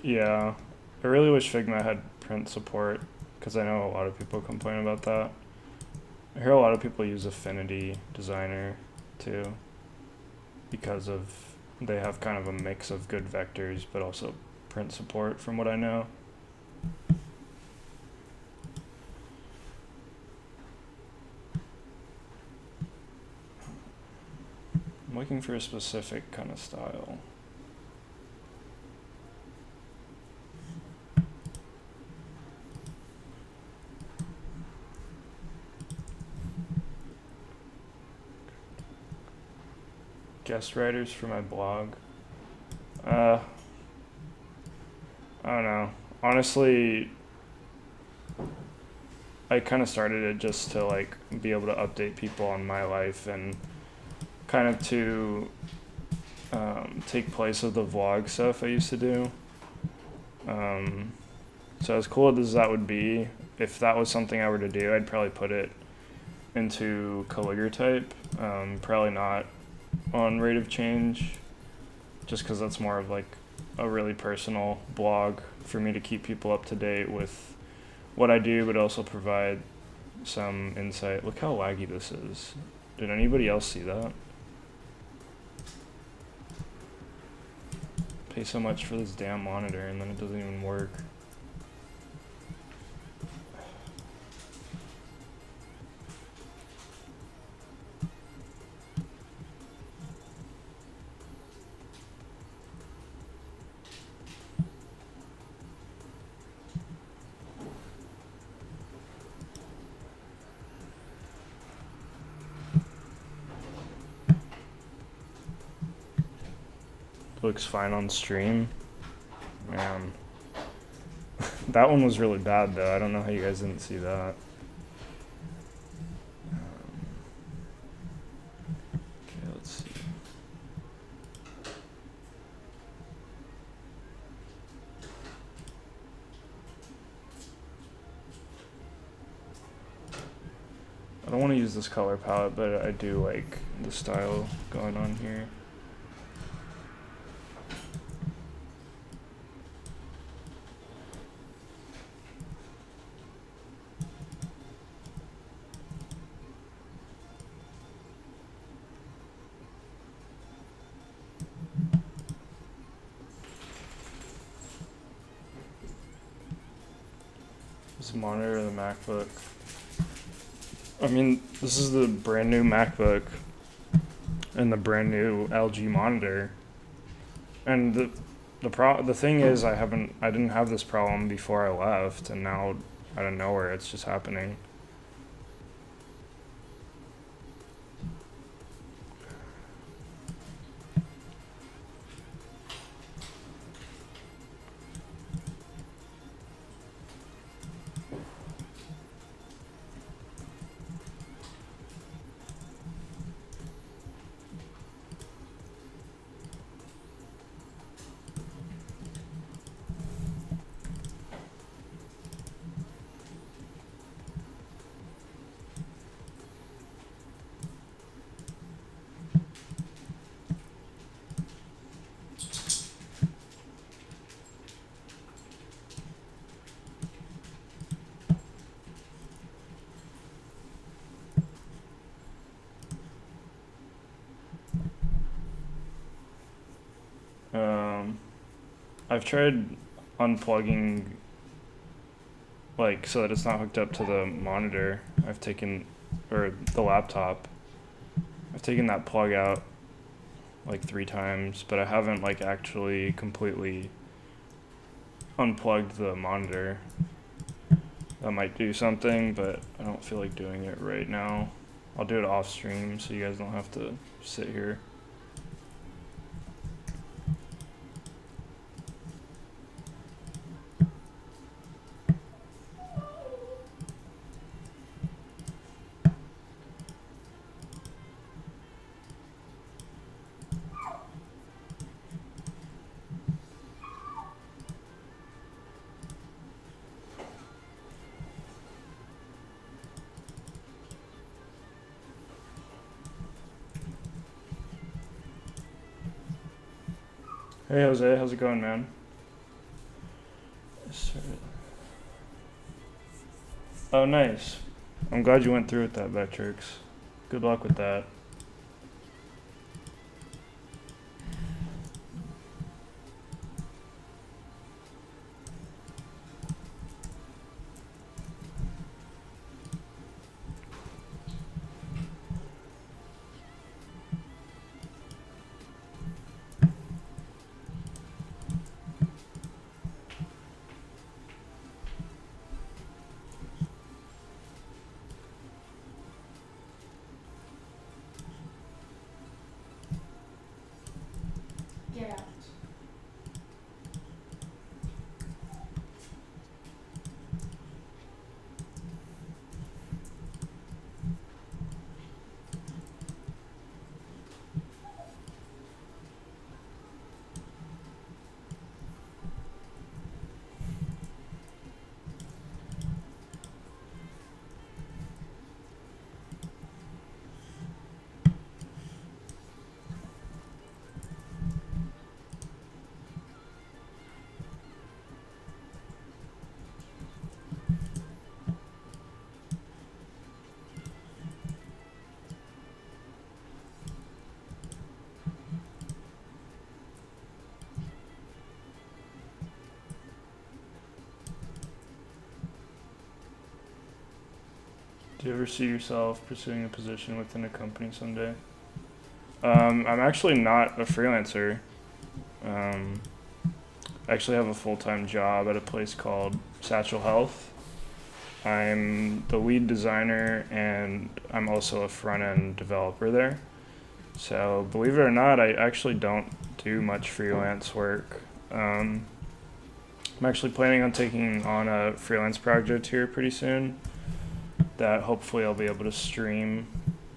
Yeah, I really wish Figma had print support because I know a lot of people complain about that. I hear a lot of people use Affinity Designer too because of they have kind of a mix of good vectors but also print support from what I know. I'm looking for a specific kind of style. Guest writers for my blog. Uh, I don't know. Honestly, I kind of started it just to like be able to update people on my life and kind of to take place of the vlog stuff I used to do. Um, so as cool as that would be, if that was something I were to do, I'd probably put it into Calligraphy. Probably not on Rate of Change, just because that's more of like a really personal blog for me to keep people up to date with what I do, but also provide some insight. Look how laggy this is. Did anybody else see that? Pay so much for this damn monitor and then it doesn't even work. Looks fine on stream. Man. That one was really bad though. I don't know how you guys didn't see that. Okay, let's see. I don't want to use this color palette, but I do like the style going on here. This monitor of the MacBook. I mean, this is the brand new MacBook and the brand new LG monitor. And the thing is I didn't have this problem before I left, and now out of nowhere it's just happening. I've tried unplugging, like, so that it's not hooked up to the monitor. Or the laptop. I've taken that plug out like 3 times, but I haven't like actually completely unplugged the monitor. That might do something, but I don't feel like doing it right now. I'll do it off stream so you guys don't have to sit here. Hey Jose, how's it going, man? Oh, nice. I'm glad you went through with that, Vectrix. Good luck with that. Get out. Do you ever see yourself pursuing a position within a company someday? I'm actually not a freelancer. I actually have a full-time job at a place called Satchel Health. I'm the lead designer and I'm also a front-end developer there. So believe it or not, I actually don't do much freelance work. I'm actually planning on taking on a freelance project here pretty soon that hopefully I'll be able to stream.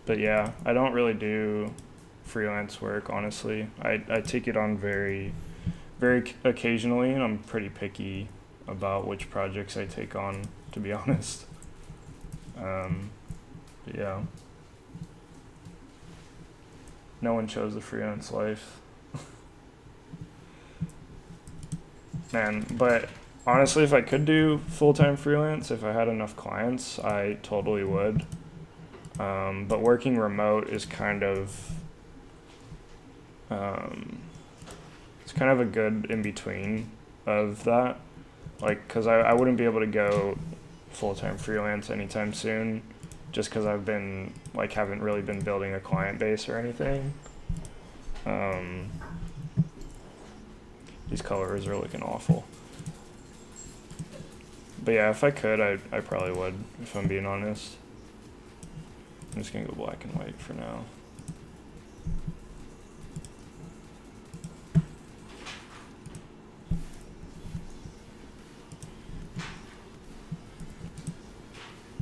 But yeah, I don't really do freelance work, honestly. I take it on very, very occasionally, and I'm pretty picky about which projects I take on, to be honest. But yeah. No one chose the freelance life. Man, but honestly, if I could do full-time freelance, if I had enough clients, I totally would. But working remote is kind of, it's kind of a good in-between of that. Like, cause I wouldn't be able to go full-time freelance anytime soon, just cause I've been, like, haven't really been building a client base or anything. These colors are looking awful. But yeah, if I could, I probably would, if I'm being honest. I'm just gonna go black and white for now.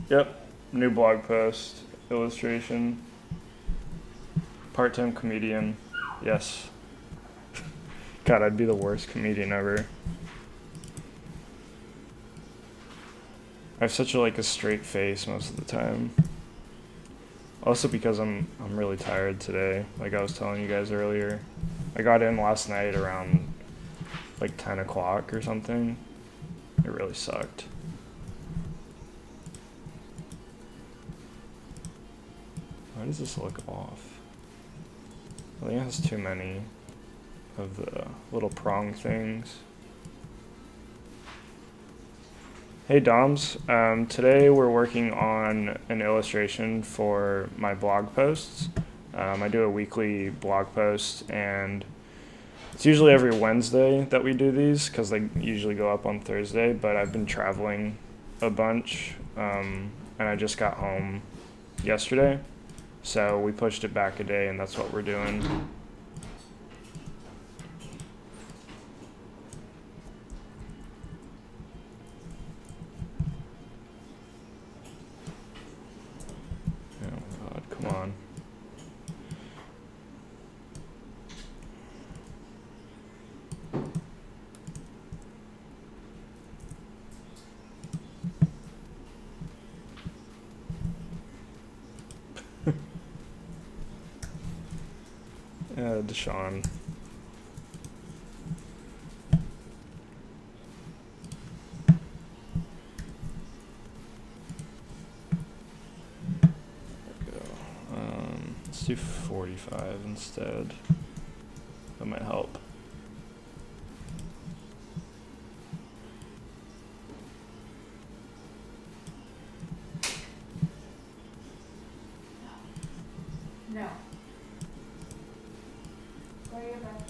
Yep, new blog post, illustration, part-time comedian, yes. God, I'd be the worst comedian ever. I have such a straight face most of the time. Also because I'm really tired today, like I was telling you guys earlier. I got in last night around like 10 o'clock or something. It really sucked. Why does this look off? I think it has too many of the little prong things. Hey Doms, today we're working on an illustration for my blog posts. I do a weekly blog post and it's usually every Wednesday that we do these because they usually go up on Thursday, but I've been traveling a bunch and I just got home yesterday. So we pushed it back a day and that's what we're doing. Oh God, come on. Deshaun. Let's do 45 instead. That might help. No. Go to your bed.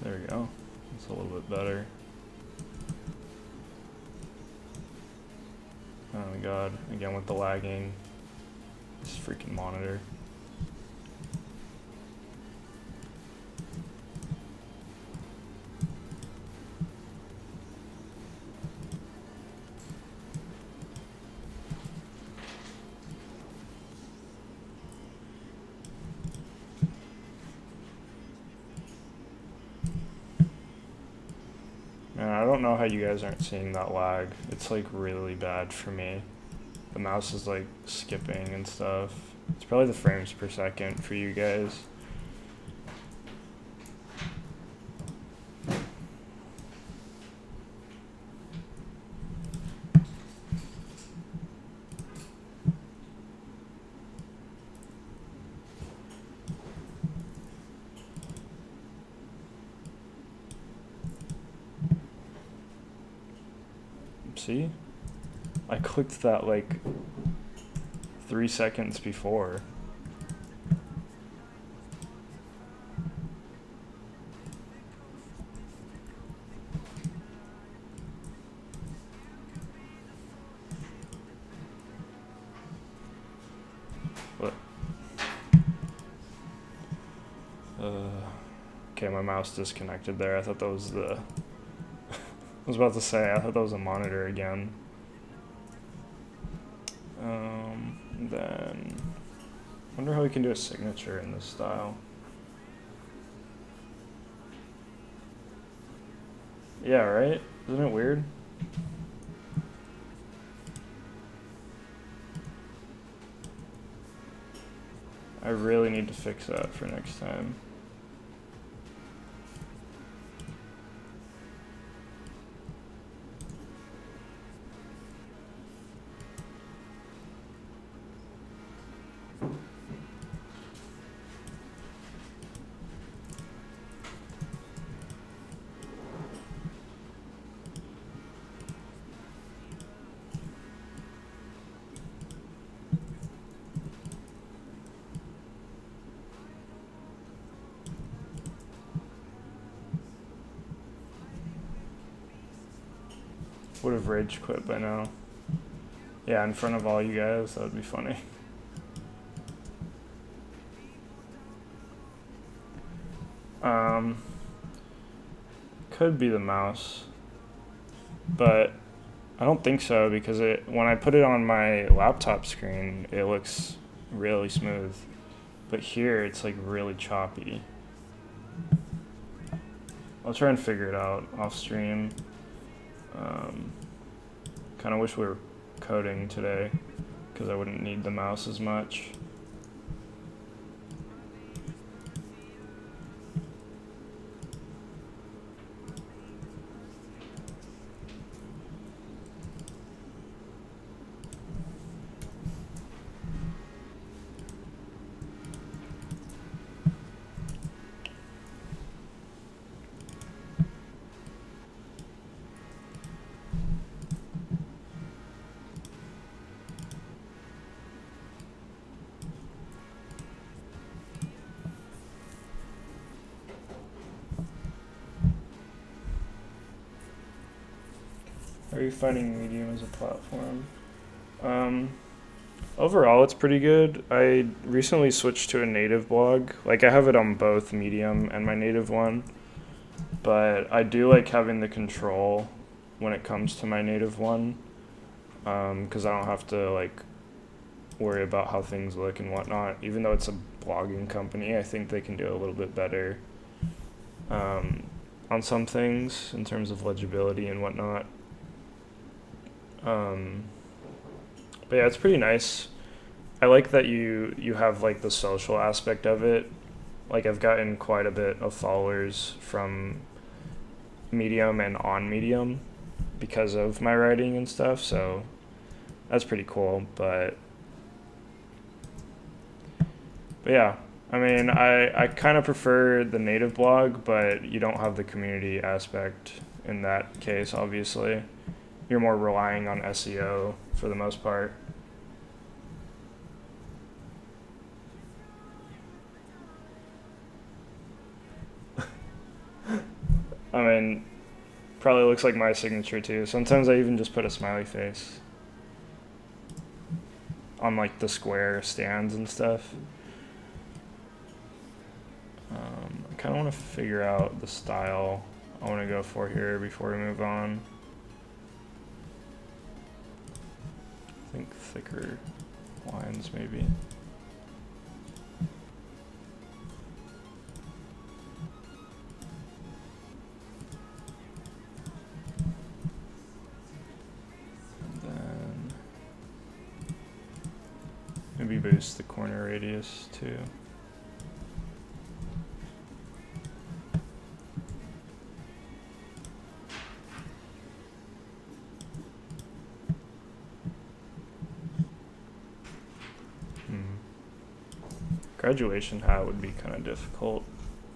There we go. It's a little bit better. Oh my god, again with the lagging. This freaking monitor. Man, I don't know how you guys aren't seeing that lag. It's like really bad for me. The mouse is like skipping and stuff. It's probably the frames per second for you guys. See? I clicked that like 3 seconds before. What? Okay, my mouse disconnected there. I thought that was the... I was about to say, I thought that was a monitor again. Then... I wonder how we can do a signature in this style. Yeah, right? Isn't it weird? I really need to fix that for next time. Would have rage quit by now. Yeah, in front of all you guys, that would be funny. Could be the mouse, but I don't think so because when I put it on my laptop screen, it looks really smooth, but here it's like really choppy. I'll try and figure it out off stream. Kind of wish we were coding today because I wouldn't need the mouse as much. How are you finding Medium as a platform? Overall, it's pretty good. I recently switched to a native blog. Like, I have it on both Medium and my native one, but I do like having the control when it comes to my native one, because I don't have to like worry about how things look and whatnot. Even though it's a blogging company, I think they can do a little bit better on some things in terms of legibility and whatnot. But yeah, it's pretty nice. I like that you have like the social aspect of it. Like, I've gotten quite a bit of followers from Medium and on Medium because of my writing and stuff, so that's pretty cool. But But yeah, I mean, I kind of prefer the native blog, but you don't have the community aspect in that case, obviously. You're more relying on SEO for the most part. I mean, probably looks like my signature too. Sometimes I even just put a smiley face on like the square stands and stuff. I kind of want to figure out the style I want to go for here before we move on. I think thicker lines maybe. And then maybe boost the corner radius too. Graduation hat would be kind of difficult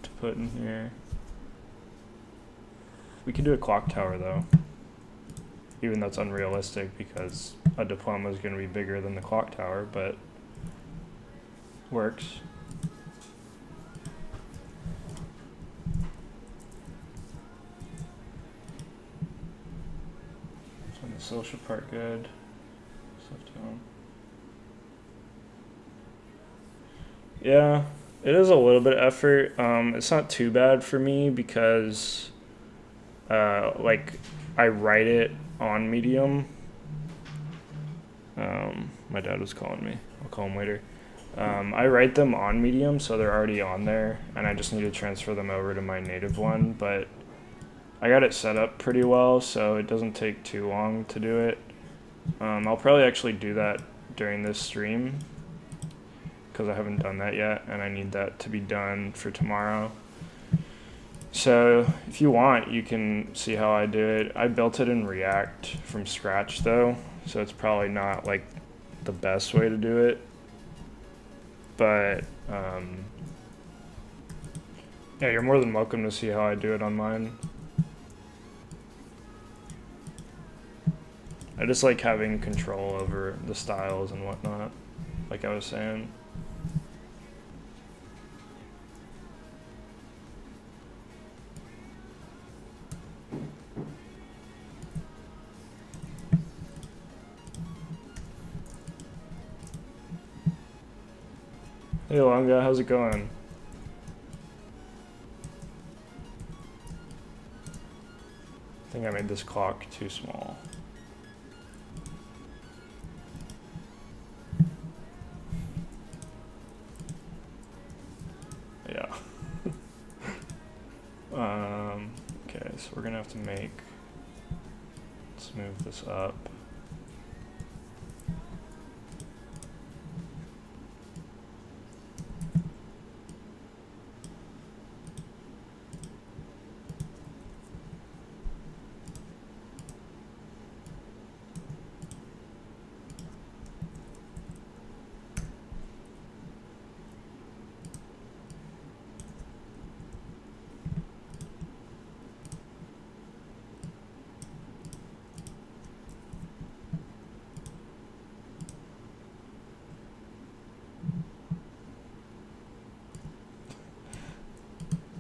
to put in here. We could do a clock tower though. Even though it's unrealistic because a diploma is going to be bigger than the clock tower, but works. So the social part good. Stuff down. Yeah, it is a little bit of effort. It's not too bad for me because, like, I write it on Medium. My dad was calling me. I'll call him later. I write them on Medium, so they're already on there, and I just need to transfer them over to my native one. But I got it set up pretty well, so it doesn't take too long to do it. I'll probably actually do that during this stream, because I haven't done that yet, and I need that to be done for tomorrow. So if you want, you can see how I do it. I built it in React from scratch though, so it's probably not like the best way to do it. But yeah, you're more than welcome to see how I do it on mine. I just like having control over the styles and whatnot, like I was saying. Hey Longa, how's it going? I think I made this clock too small. Yeah. Okay, so we're gonna have to let's move this up.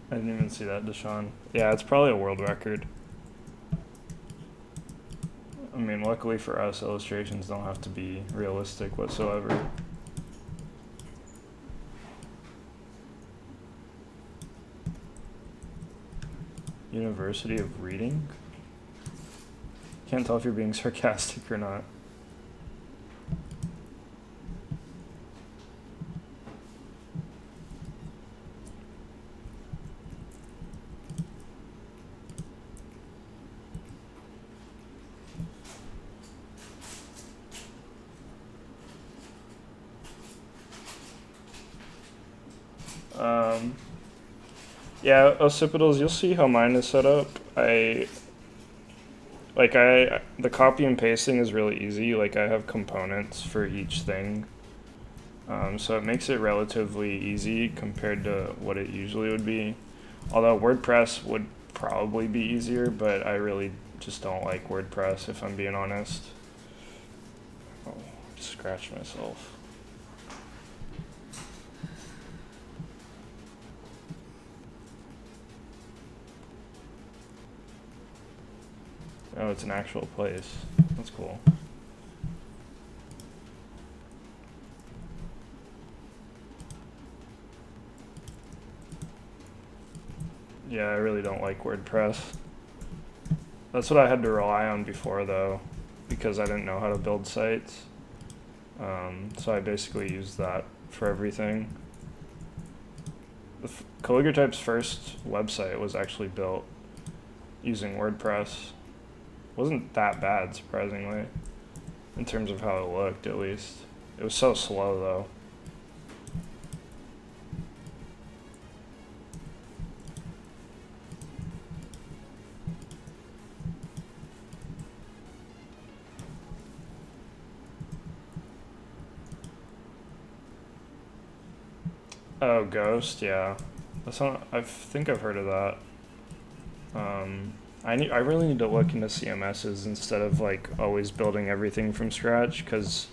I didn't even see that, Deshaun. Yeah, it's probably a world record. I mean, luckily for us, illustrations don't have to be realistic whatsoever. University of Reading? Can't tell if you're being sarcastic or not. Yeah, occipitals, you'll see how mine is set up. The copy and pasting is really easy. Like, I have components for each thing. So it makes it relatively easy compared to what it usually would be. Although WordPress would probably be easier, but I really just don't like WordPress if I'm being honest. Oh, just scratched myself. Oh, it's an actual place. That's cool. Yeah, I really don't like WordPress. That's what I had to rely on before, though, because I didn't know how to build sites. So I basically used that for everything. Calligratype's first website was actually built using WordPress. Wasn't that bad, surprisingly, in terms of how it looked, at least. It was so slow, though. Oh, Ghost, yeah. That's not, I think I've heard of that. I really need to look into CMSs instead of like always building everything from scratch, because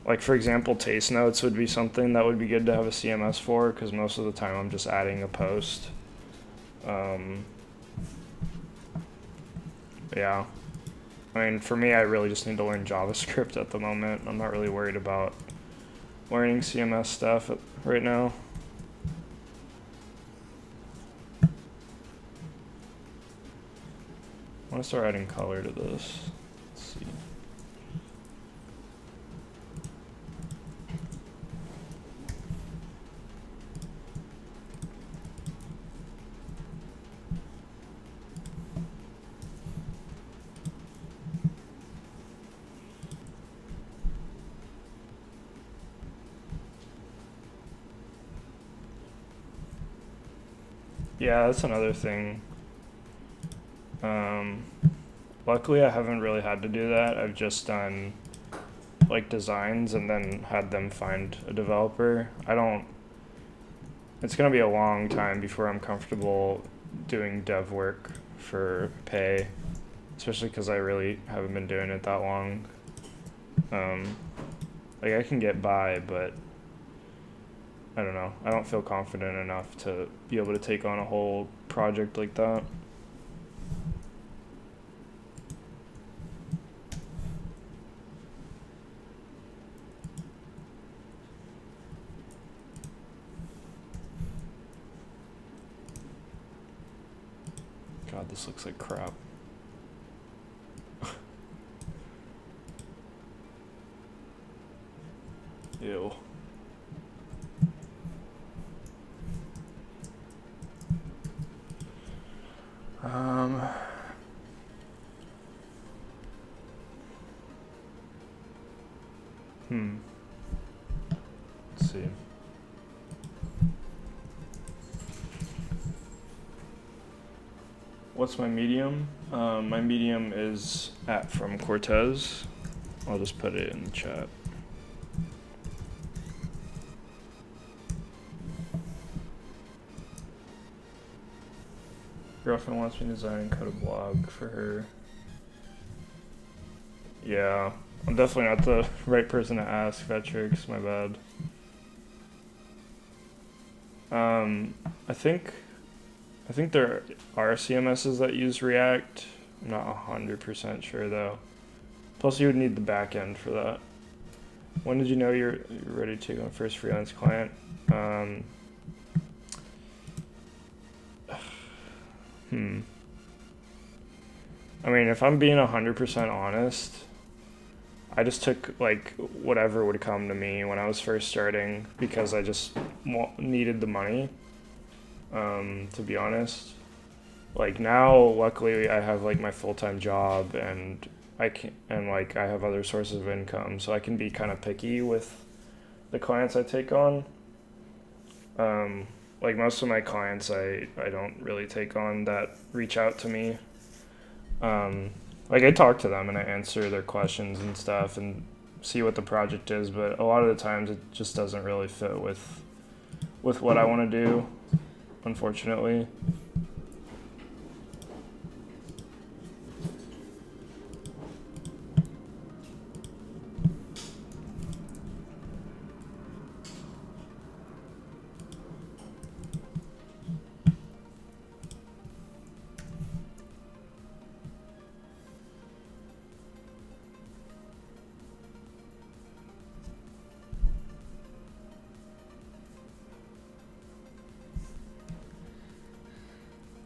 like for example, Taste Notes would be something that would be good to have a CMS for, because most of the time I'm just adding a post. Yeah. I mean, for me, I really just need to learn JavaScript at the moment. I'm not really worried about learning CMS stuff right now. I want to start adding color to this. Let's see. Yeah, that's another thing. Luckily, I haven't really had to do that. I've just done like designs and then had them find a developer. It's gonna be a long time before I'm comfortable doing dev work for pay, especially because I really haven't been doing it that long. Like I can get by, but I don't know. I don't feel confident enough to be able to take on a whole project like that. God, this looks like crap. Ew. Let's see. What's my medium? My medium is @FromCortez. I'll just put it in the chat. Girlfriend wants me to design and code a blog for her. Yeah, I'm definitely not the right person to ask, Vetrix, my bad. I think there are CMSs that use React. I'm not 100% sure though. Plus you would need the back end for that. When did you know you're ready to go on first freelance client? I mean, if I'm being 100% honest, I just took like whatever would come to me when I was first starting because I just needed the money. To be honest, like now, luckily I have like my full-time job and I have other sources of income, so I can be kind of picky with the clients I take on. Like most of my clients, I don't really take on that reach out to me. Like I talk to them and I answer their questions and stuff, and see what the project is, but a lot of the times it just doesn't really fit with what I want to do, unfortunately.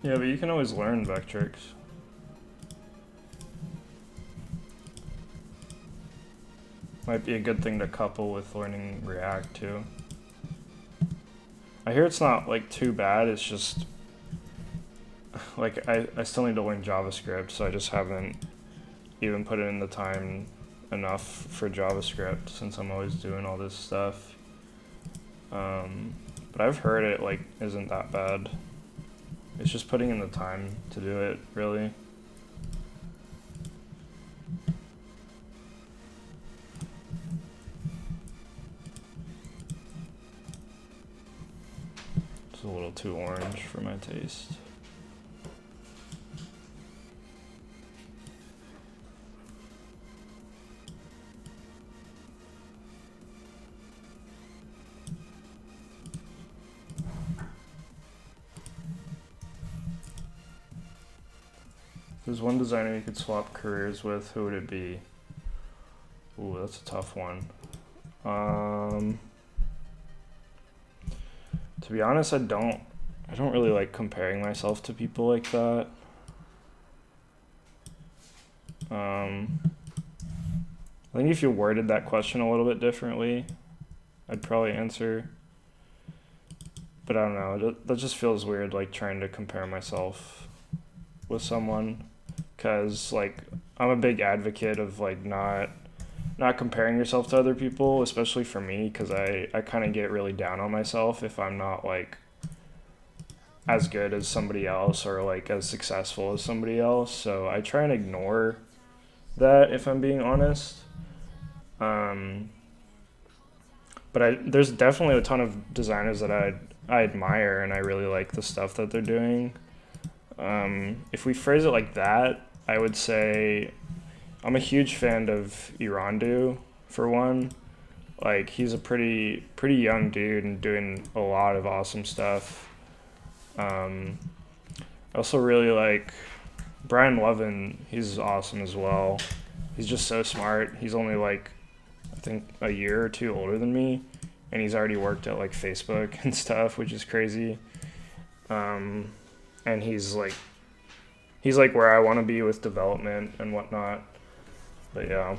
Yeah, but you can always learn Vectrix. Might be a good thing to couple with learning React too. I hear it's not like too bad, it's just like I still need to learn JavaScript, so I just haven't even put in the time enough for JavaScript since I'm always doing all this stuff. But I've heard it like isn't that bad. It's just putting in the time to do it, really. It's a little too orange for my taste. There's one designer you could swap careers with, who would it be? Ooh, that's a tough one. To be honest, I don't really like comparing myself to people like that. I think if you worded that question a little bit differently, I'd probably answer. But I don't know, that just feels weird, like trying to compare myself with someone. Cause like I'm a big advocate of like not comparing yourself to other people, especially for me, because I kind of get really down on myself if I'm not like as good as somebody else or like as successful as somebody else. So I try and ignore that, if I'm being honest. But there's definitely a ton of designers that I admire, and I really like the stuff that they're doing. If we phrase it like that, I would say I'm a huge fan of Irandu, for one. Like, he's a pretty young dude and doing a lot of awesome stuff. I also really like Brian Lovin. He's awesome as well. He's just so smart. He's only like, I think, a year or two older than me, and he's already worked at like Facebook and stuff, which is crazy. And he's like where I want to be with development and whatnot. But yeah,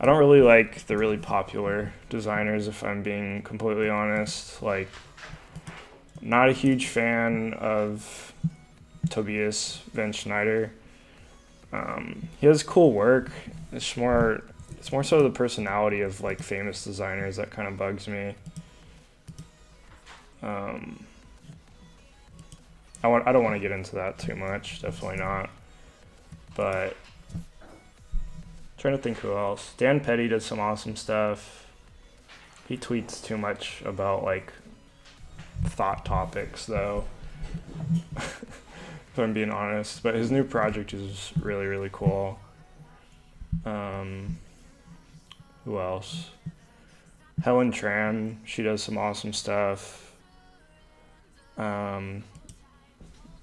I don't really like the really popular designers, if I'm being completely honest. Like, not a huge fan of Tobias Van Schneider. He has cool work. It's more so the personality of like famous designers that kind of bugs me. I don't want to get into that too much. Definitely not. But trying to think who else. Dan Petty does some awesome stuff. He tweets too much about like thought topics, though. If I'm being honest. But his new project is really, really cool. Who else? Helen Tran. She does some awesome stuff.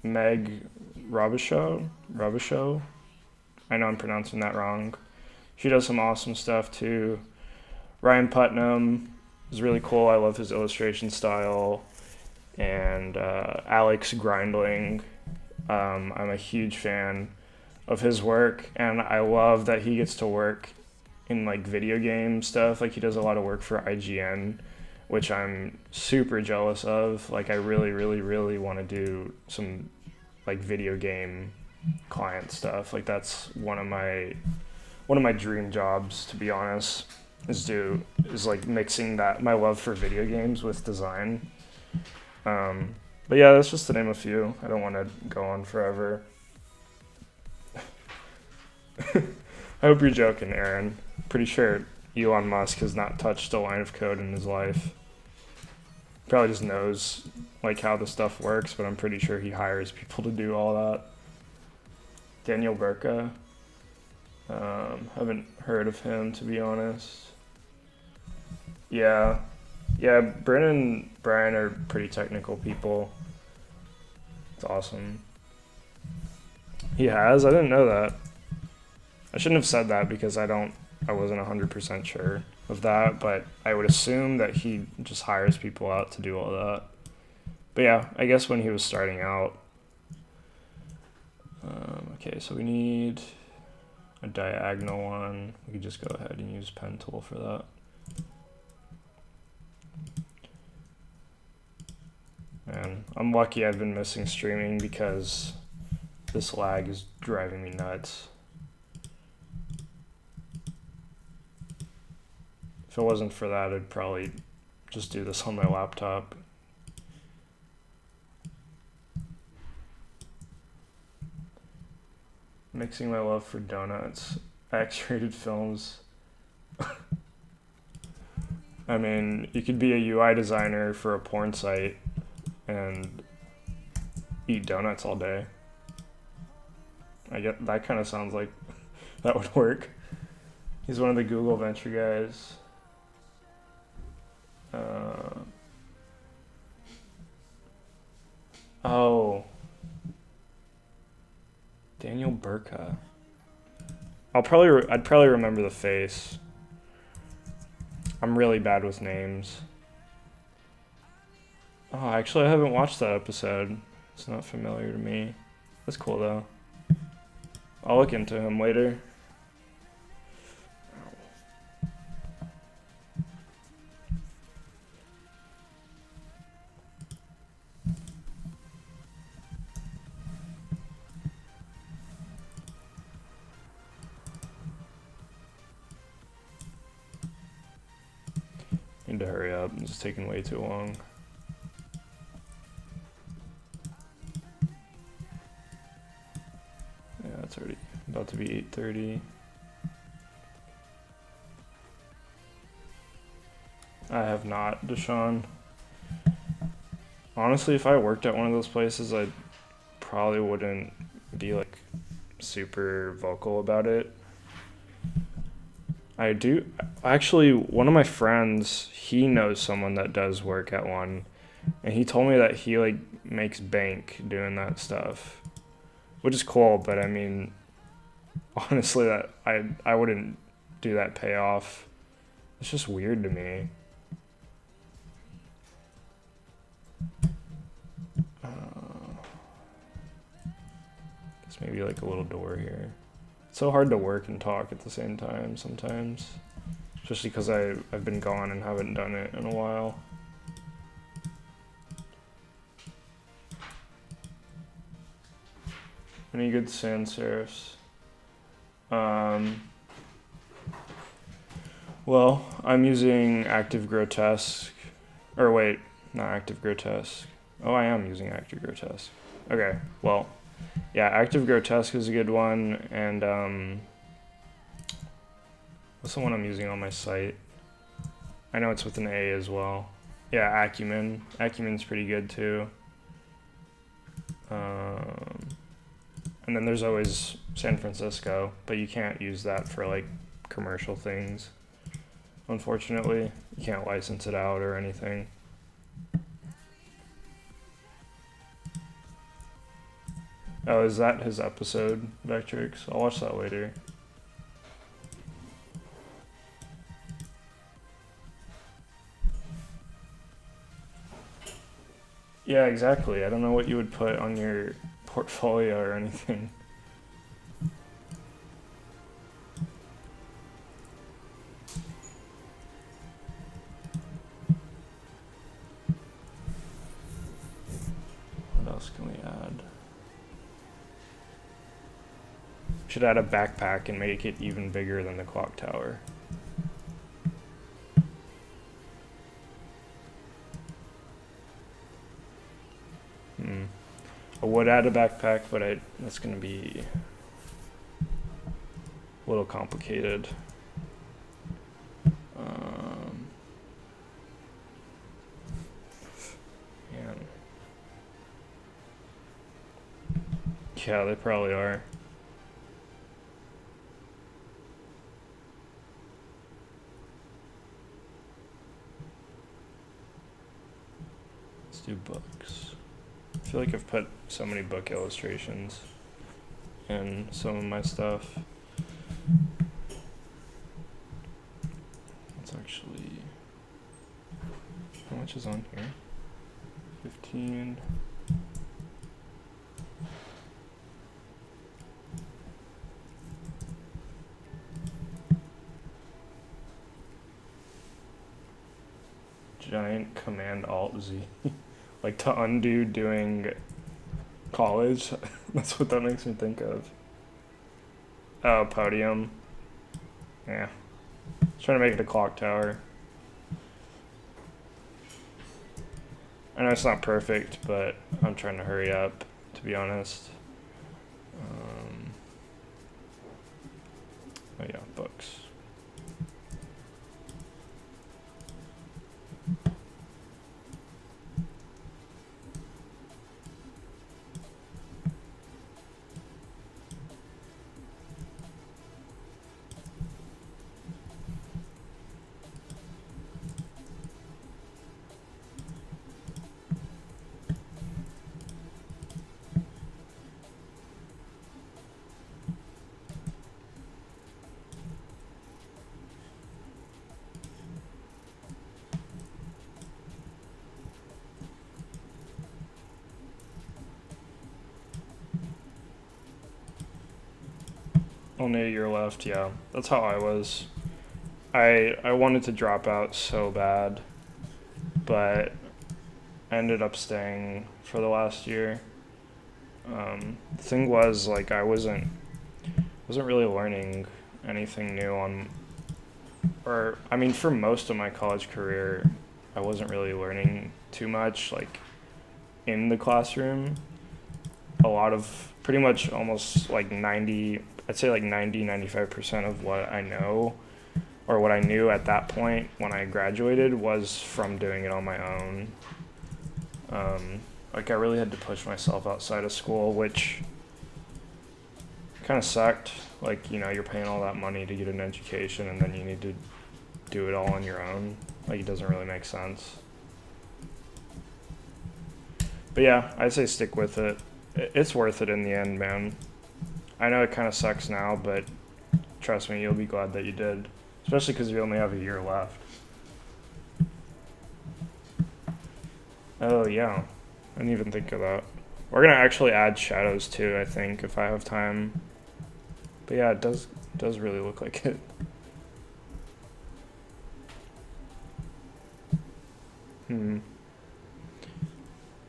Meg Robichaud. I know I'm pronouncing that wrong. She does some awesome stuff too. Ryan Putnam is really cool. I love his illustration style. And Alex Grindling. I'm a huge fan of his work, and I love that he gets to work in like video game stuff. Like, he does a lot of work for IGN, which I'm super jealous of. Like, I really, really, really want to do some like video game client stuff. Like, that's one of my dream jobs, to be honest, is like mixing that, my love for video games, with design. But yeah, that's just to name a few. I don't want to go on forever. I hope you're joking, Aaron. Pretty sure Elon Musk has not touched a line of code in his life. Probably just knows like how the stuff works, but I'm pretty sure he hires people to do all that. Daniel Burka. Haven't heard of him, to be honest. Yeah. Yeah, Brennan and Brian are pretty technical people. It's awesome. He has? I didn't know that. I shouldn't have said that because I wasn't 100% sure of that, but I would assume that he just hires people out to do all that. But yeah, I guess when he was starting out. Okay, so we need a diagonal one. We could just go ahead and use pen tool for that. And I'm lucky I've been missing streaming because this lag is driving me nuts. If it wasn't for that, I'd probably just do this on my laptop. Mixing my love for donuts, X-rated films. I mean, you could be a UI designer for a porn site and eat donuts all day. I get that kind of sounds like that would work. He's one of the Google venture guys. Oh, Daniel Burka. I'd probably remember the face. I'm really bad with names. Oh, actually, I haven't watched that episode. It's not familiar to me. That's cool though. I'll look into him later. Need to hurry up. It's taking way too long. Yeah, it's already about to be 8:30. I have not, Deshaun. Honestly, if I worked at one of those places, I probably wouldn't be like super vocal about it. I do actually, one of my friends, he knows someone that does work at one, and he told me that he like makes bank doing that stuff, which is cool, but I mean, honestly, that I wouldn't do that payoff. It's just weird to me. There's maybe like a little door here. It's so hard to work and talk at the same time sometimes, especially because I've been gone and haven't done it in a while. Any good sans serifs? Well, I'm using Active Grotesque, or wait, not Active Grotesque. Oh, I am using Active Grotesque. Okay, well, yeah, Active Grotesque is a good one, and what's the one I'm using on my site? I know it's with an A as well. Yeah, Acumen. Acumen's pretty good too. And then there's always San Francisco, but you can't use that for like commercial things. Unfortunately, you can't license it out or anything. Oh, is that his episode, Vectrix? I'll watch that later. Yeah, exactly. I don't know what you would put on your portfolio or anything. What else can we add? Should add a backpack and make it even bigger than the clock tower. I would add a backpack, but that's gonna be a little complicated. Man. Yeah, they probably are. Let's do books. I feel like I've put so many book illustrations in some of my stuff. It's actually, how much is on here? 15. Giant Command Alt Z. Like to undo doing college. That's what that makes me think of. Oh, Podium. Yeah. Trying to make it a clock tower. I know it's not perfect, but I'm trying to hurry up, to be honest. Oh yeah, books. Only a year left, yeah. That's how I was. I wanted to drop out so bad, but I ended up staying for the last year. The thing was, like, I wasn't really learning anything new on, or I mean, for most of my college career, I wasn't really learning too much, like, in the classroom. A lot of, pretty much almost like 90, I'd say like 95% of what I know or what I knew at that point when I graduated was from doing it on my own. Like I really had to push myself outside of school, which kind of sucked. Like, you know, you're paying all that money to get an education and then you need to do it all on your own. Like, it doesn't really make sense. But yeah, I'd say stick with it. It's worth it in the end, man. I know it kind of sucks now, but trust me, you'll be glad that you did. Especially because you only have a year left. Oh, yeah. I didn't even think of that. We're going to actually add shadows too, I think, if I have time. But yeah, it does really look like it.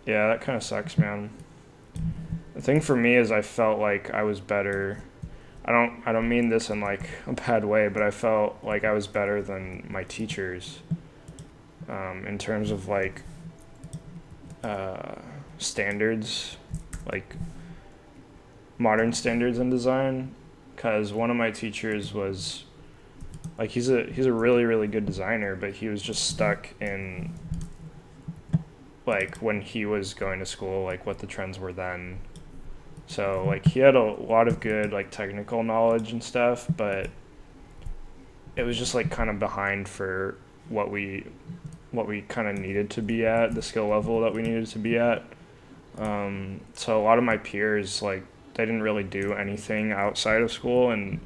Yeah, that kind of sucks, man. The thing for me is I felt like I was better. I don't mean this in like a bad way, but I felt like I was better than my teachers in terms of like standards, like modern standards in design. Because one of my teachers was like he's a really good designer, but he was just stuck in like when he was going to school, like what the trends were then. So like he had a lot of good like technical knowledge and stuff, but it was just like kind of behind for what we kind of needed to be at, the skill level that we needed to be at. So a lot of my peers, like, they didn't really do anything outside of school, and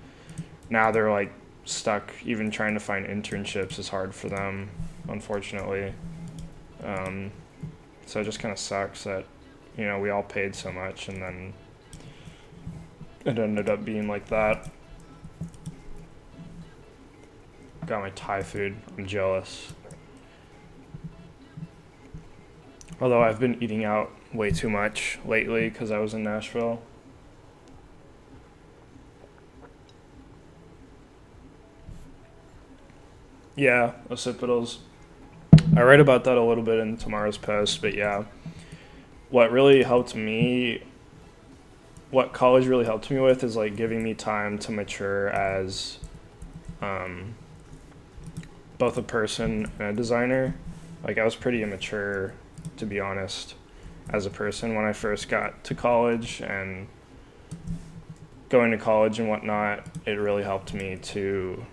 now they're like stuck. Even trying to find internships is hard for them, unfortunately. So it just kind of sucks that, you know, we all paid so much and then it ended up being like that. Got my Thai food. I'm jealous. Although I've been eating out way too much lately because I was in Nashville. Yeah, occipitals. I write about that a little bit in tomorrow's post, but yeah. What really helped me what college really helped me with is like giving me time to mature as um, both a person and a designer. Like I was pretty immature, to be honest, as a person when I first got to college, and going to college and whatnot, it really helped me to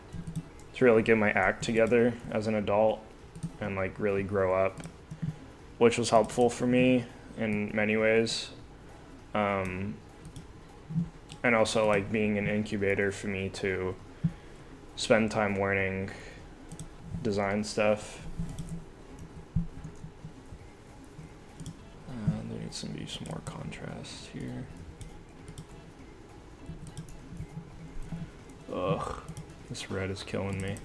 really get my act together as an adult and like really grow up, which was helpful for me in many ways. Um, and also like being an incubator for me to spend time learning design stuff. There needs to be some more contrast here. Ugh, this red is killing me.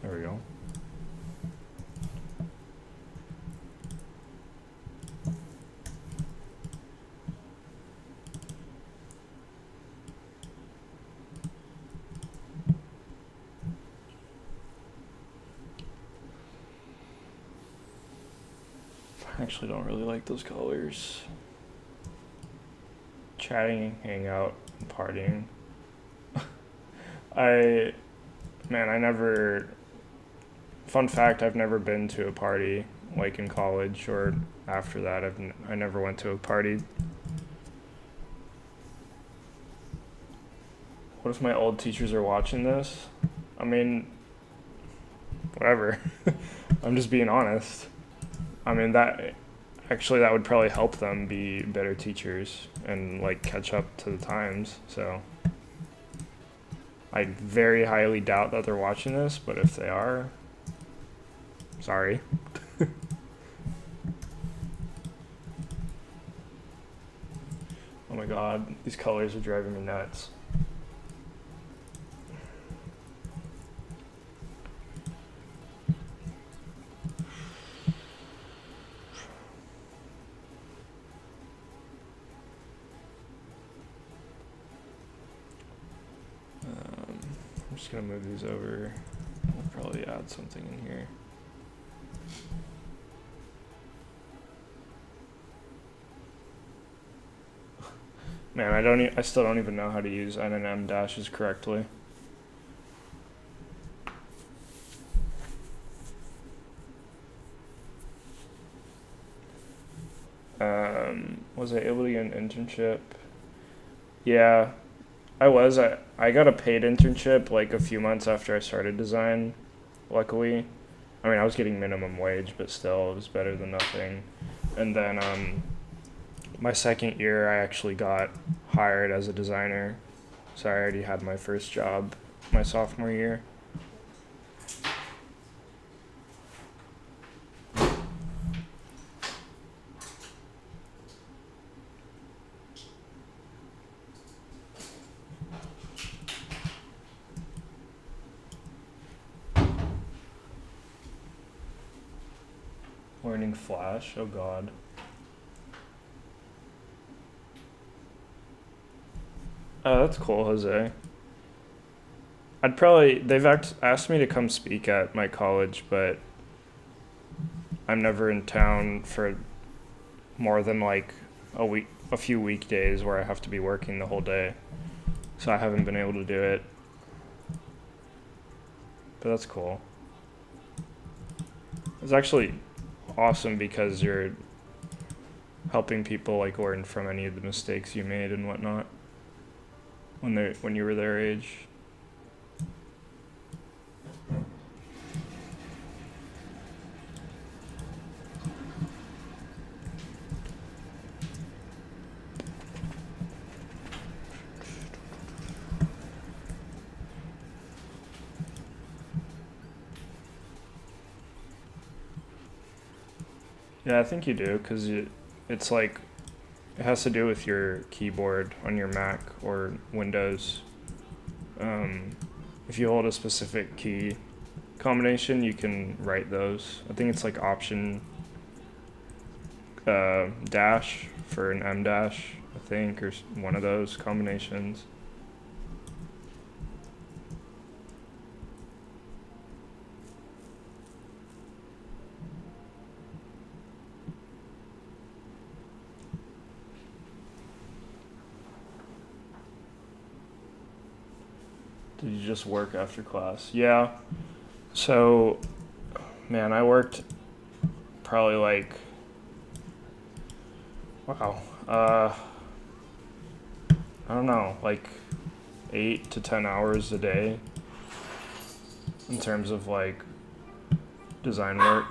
There we go. I actually don't really like those colors. Chatting, hang out, and partying. I never, fun fact, I've never been to a party like in college or after that. I never went to a party. What if my old teachers are watching this? I mean, whatever. I'm just being honest. I mean, that would probably help them be better teachers and like catch up to the times. So I very highly doubt that they're watching this, but if they are, sorry. Oh my god, these colors are driving me nuts. I'm just gonna move these over. I'll probably add something in here. Man, I still don't even know how to use N and M dashes correctly. Was I able to get an internship? Yeah, I was. I got a paid internship like a few months after I started design, luckily. I mean, I was getting minimum wage, but still, it was better than nothing. And then my second year, I actually got hired as a designer. So I already had my first job my sophomore year. Learning Flash, oh god. Oh, that's cool, Jose. They've asked me to come speak at my college, but I'm never in town for more than like a few weekdays where I have to be working the whole day. So I haven't been able to do it. But that's cool. It's actually awesome because you're helping people like learn from any of the mistakes you made and whatnot when you were their age. Yeah, I think you do, because it's like, it has to do with your keyboard on your Mac or Windows. if you hold a specific key combination, you can write those. I think it's like option dash for an M dash, I think, or one of those combinations. Did you just work after class? Yeah. So, man, I worked probably like, wow, I don't know, like 8 to 10 hours a day in terms of like design work.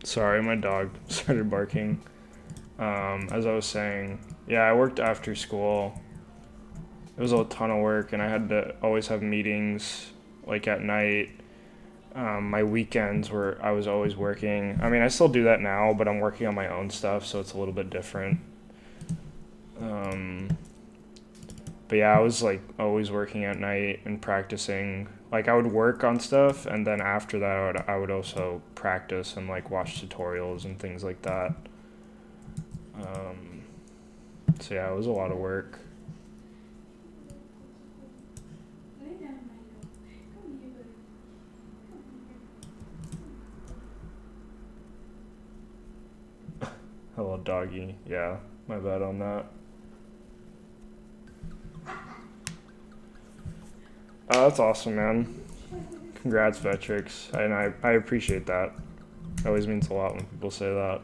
Sorry, my dog started barking. As I was saying, yeah, I worked after school. It was a ton of work, and I had to always have meetings like at night. My weekends were I was always working. I mean, I still do that now, but I'm working on my own stuff, so it's a little bit different. Um, but yeah, I was like always working at night and practicing. Like I would work on stuff, and then after that, I would also practice and like watch tutorials and things like that. Um, so yeah, it was a lot of work. Lay down, Milo. Come here, buddy. Come here. Hello, doggy. Yeah, my bad on that. Oh, that's awesome, man. Congrats, Vetrix. And I appreciate that. It always means a lot when people say that.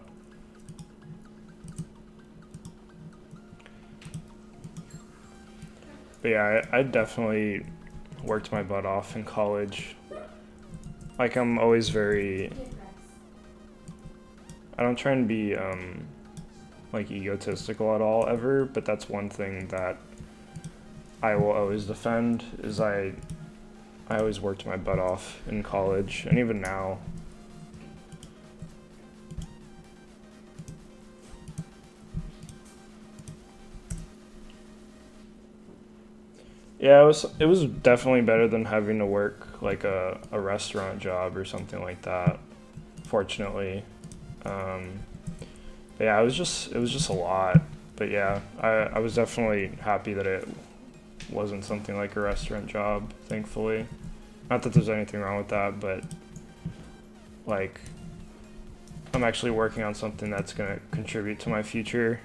But yeah, I definitely worked my butt off in college. Like, I'm always very. Get rest. I don't try and be, like, egotistical at all, ever, but that's one thing that I will always defend is I always worked my butt off in college, and even now. Yeah, it was definitely better than having to work like a restaurant job or something like that. Fortunately, um, but yeah, it was just a lot. But yeah, I was definitely happy that it wasn't something like a restaurant job. Thankfully, not that there's anything wrong with that, but like I'm actually working on something that's gonna contribute to my future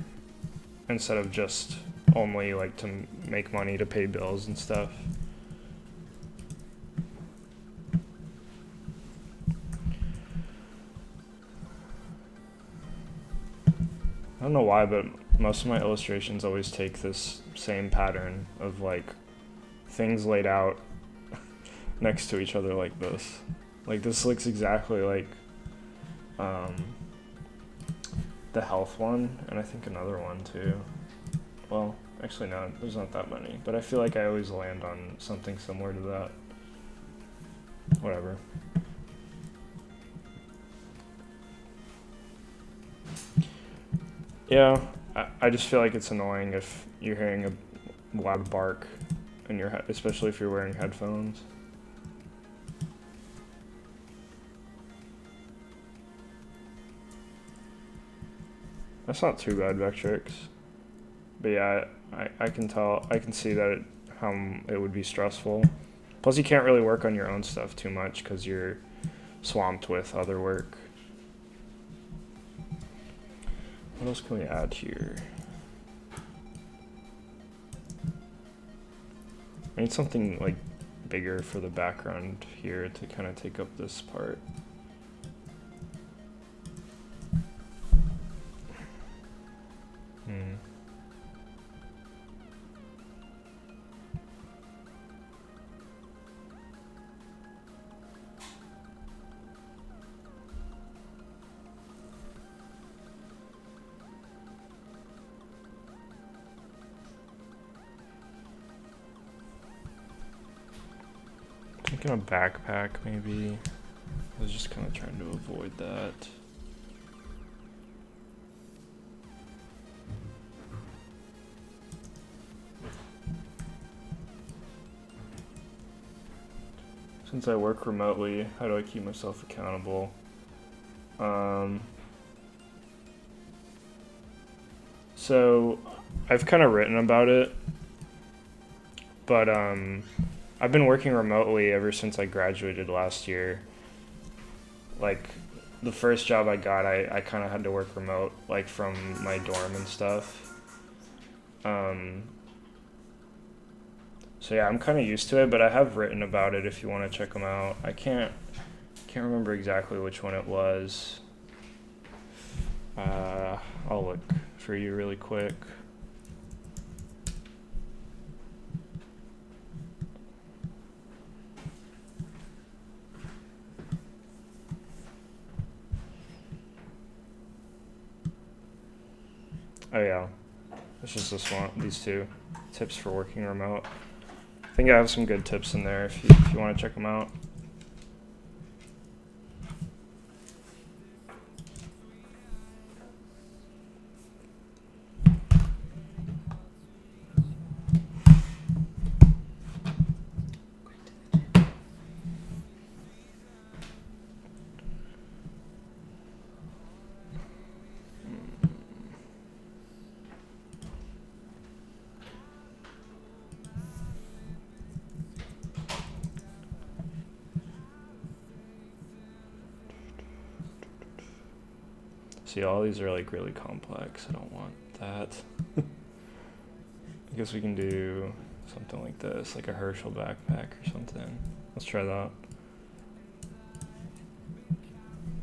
instead of just only like to make money to pay bills and stuff. I don't know why, but most of my illustrations always take this same pattern of like things laid out next to each other like this. Like this looks exactly like um, the health one, and I think another one too. Well, actually, no, there's not that many, but I feel like I always land on something similar to that. Whatever. Yeah, I just feel like it's annoying if you're hearing a loud bark in your head, especially if you're wearing headphones. That's not too bad, Vectrix. But yeah, I can tell, I can see that how it would be stressful. Plus, you can't really work on your own stuff too much because you're swamped with other work. What else can we add here? I need something like bigger for the background here to kind of take up this part. Thinking a backpack maybe. I was just kind of trying to avoid that. Since I work remotely, how do I keep myself accountable? So I've kind of written about it, but I've been working remotely ever since I graduated last year. Like, the first job I got, I kind of had to work remote, like from my dorm and stuff. So yeah, I'm kind of used to it, but I have written about it if you want to check them out. I can't remember exactly which one it was. I'll look for you really quick. Oh yeah, it's just this one, these two tips for working remote. I think I have some good tips in there if you want to check them out. See, all these are like really complex. I don't want that. I guess we can do something like this, like a Herschel backpack or something. Let's try that.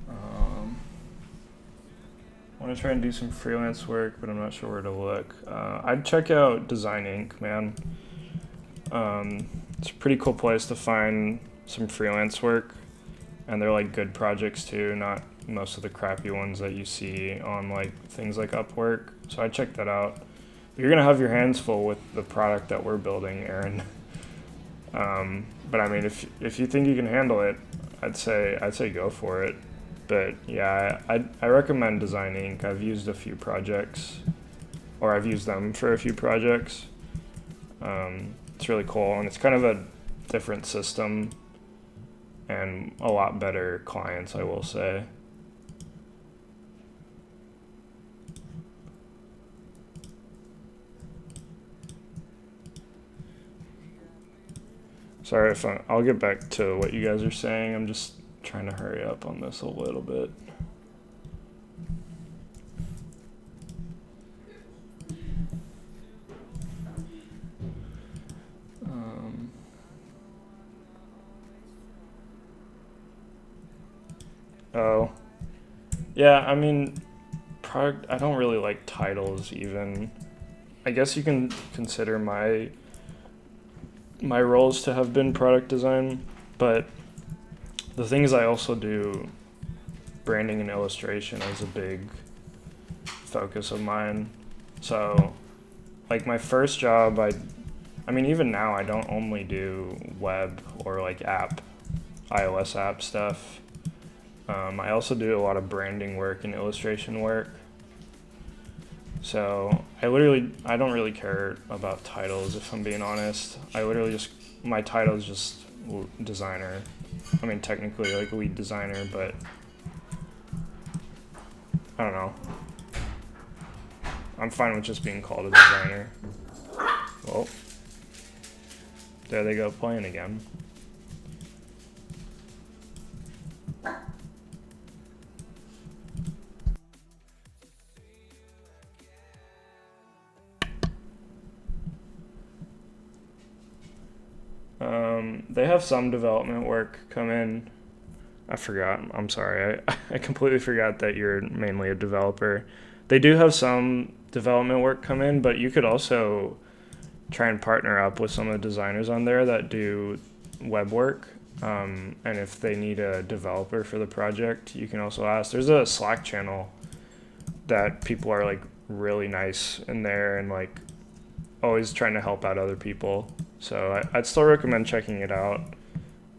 I want to try and do some freelance work, but I'm not sure where to look. I'd check out Design Inc., man. It's a pretty cool place to find some freelance work, and they're like good projects too, not most of the crappy ones that you see on like things like Upwork. So I checked that out. You're gonna have your hands full with the product that we're building, Aaron. But I mean, if you think you can handle it, I'd say go for it. But yeah, I recommend Design Inc. I've used a few projects, or I've used them for a few projects. It's really cool, and it's kind of a different system and a lot better clients, I will say. Sorry if I'll get back to what you guys are saying. I'm just trying to hurry up on this a little bit. Oh, yeah, I mean, product, I don't really like titles even. I guess you can consider my roles to have been product design, but the thing is I also do branding and illustration as a big focus of mine. So like my first job, I mean even now I don't only do web or like iOS app stuff. I also do a lot of branding work and illustration work. So I don't really care about titles if I'm being honest. My title is just designer. I mean technically like lead designer, but I don't know. I'm fine with just being called a designer. Well, there they go playing again. They have some development work come in. I forgot. I'm sorry. I completely forgot that you're mainly a developer. They do have some development work come in, but you could also try and partner up with some of the designers on there that do web work. And if they need a developer for the project, you can also ask. There's a Slack channel that people are like really nice in there and like always trying to help out other people. So I'd still recommend checking it out,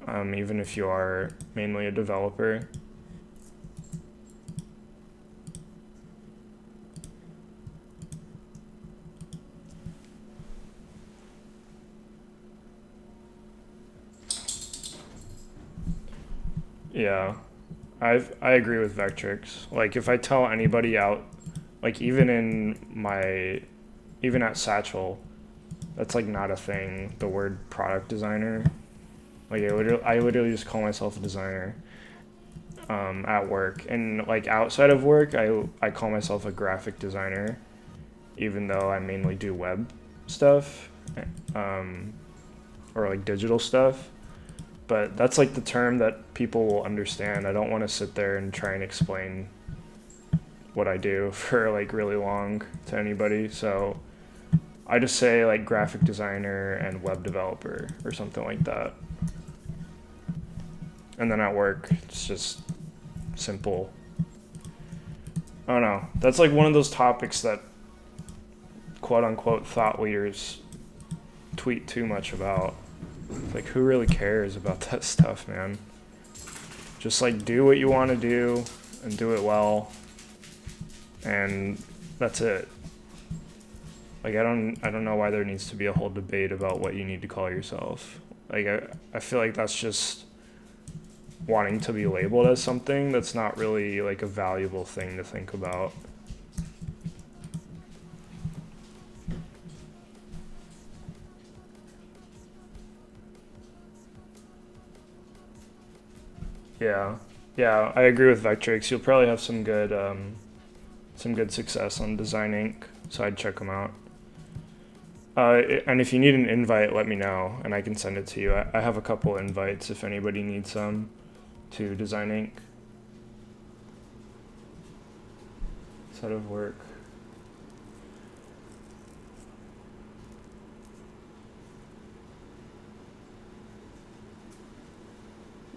even if you are mainly a developer. Yeah, I agree with Vectrix. Like if I tell anybody out, like even at Satchel, that's like not a thing. The word product designer, like I literally just call myself a designer at work, and like outside of work, I call myself a graphic designer, even though I mainly do web stuff, um, or like digital stuff. But that's like the term that people will understand. I don't want to sit there and try and explain what I do for like really long to anybody. So I just say like graphic designer and web developer or something like that. And then at work, it's just simple. I don't know. That's like one of those topics that quote unquote thought leaders tweet too much about. Like, who really cares about that stuff, man? Just like do what you want to do and do it well, and that's it. Like, I don't know why there needs to be a whole debate about what you need to call yourself. Like, I feel like that's just wanting to be labeled as something that's not really like a valuable thing to think about. Yeah, yeah, I agree with Vectrix. You'll probably have some good success on Design Inc. So I'd check them out. And if you need an invite, let me know, and I can send it to you. I have a couple invites if anybody needs some to Design Inc. Set of work.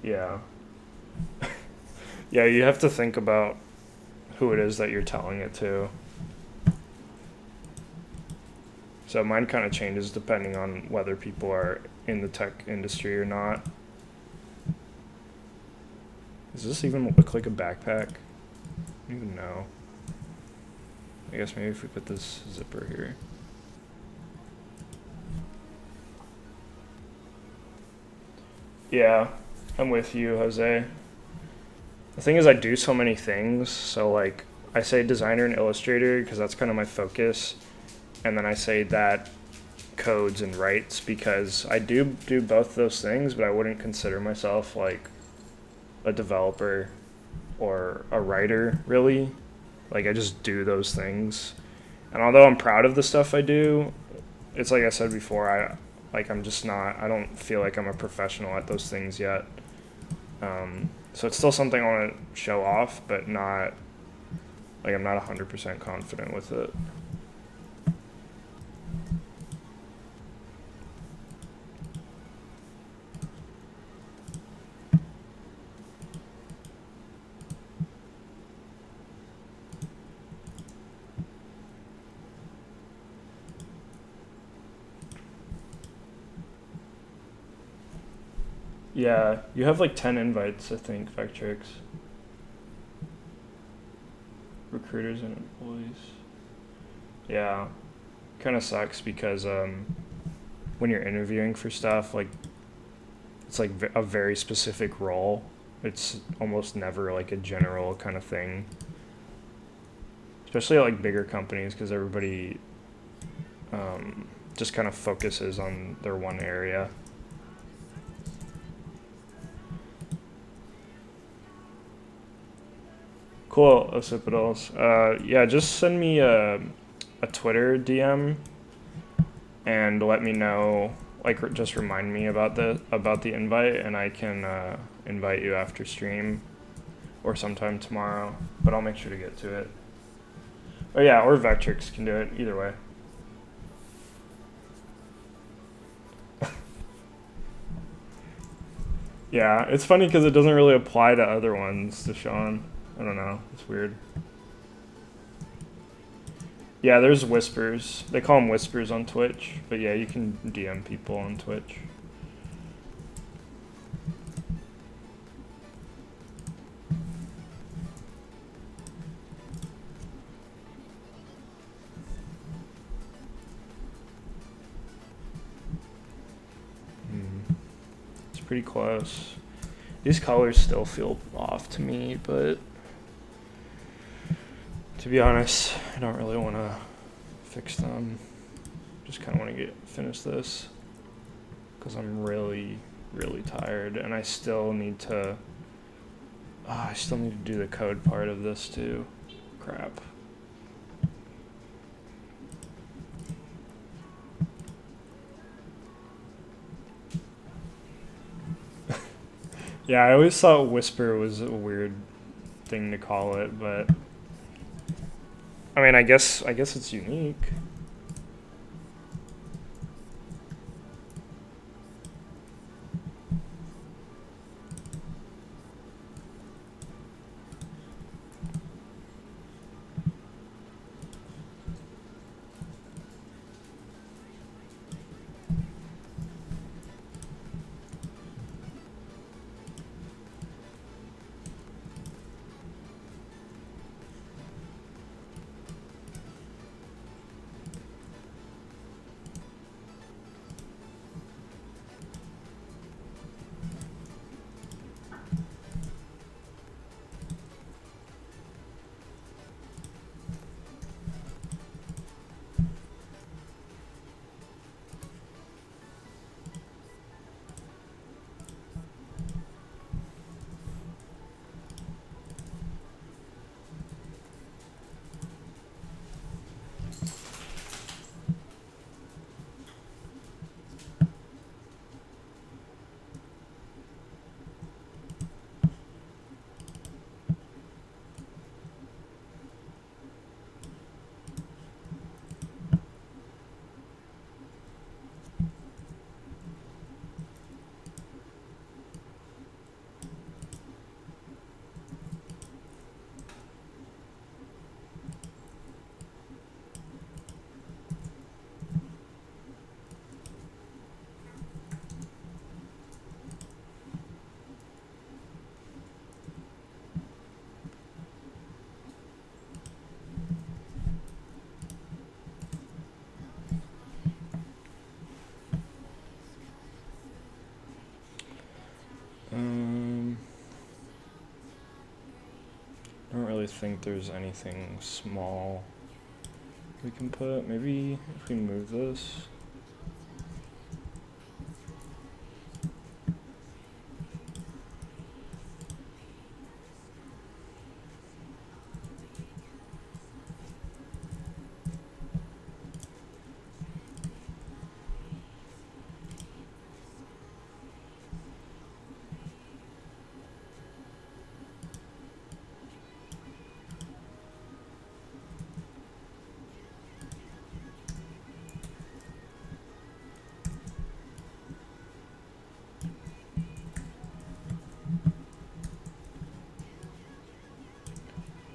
Yeah. Yeah, you have to think about who it is that you're telling it to. So mine kind of changes depending on whether people are in the tech industry or not. Does this even look like a backpack? I don't even know. I guess maybe if we put this zipper here. Yeah, I'm with you, Jose. The thing is, I do so many things. So, like, I say designer and illustrator because that's kind of my focus. And then I say that codes and writes because I do both those things, but I wouldn't consider myself like a developer or a writer, really. Like, I just do those things. And although I'm proud of the stuff I do, it's like I said before, I'm just not, I don't feel like I'm a professional at those things yet. So it's still something I want to show off, but not, like, I'm not 100% confident with it. Yeah, you have like 10 invites, I think, Vectrix. Recruiters and employees. Yeah, kind of sucks because when you're interviewing for stuff, like it's like a very specific role. It's almost never like a general kind of thing, especially at like bigger companies because everybody just kind of focuses on their one area. Cool, Occipitals. Yeah, just send me a Twitter DM and let me know like just remind me about the invite, and I can invite you after stream or sometime tomorrow. But I'll make sure to get to it. Oh yeah, or Vectrix can do it. Either way. Yeah, it's funny because it doesn't really apply to other ones, Deshaun. I don't know. It's weird. Yeah, there's whispers. They call them whispers on Twitch. But yeah, you can DM people on Twitch. It's pretty close. These colors still feel off to me, but to be honest, I don't really want to fix them. Just kind of want to finish this because I'm really, really tired, and I still need to. I still need to do the code part of this too. Crap. Yeah, I always thought Whisper was a weird thing to call it, but I mean, I guess it's unique. I don't really think there's anything small we can put. Maybe if we move this.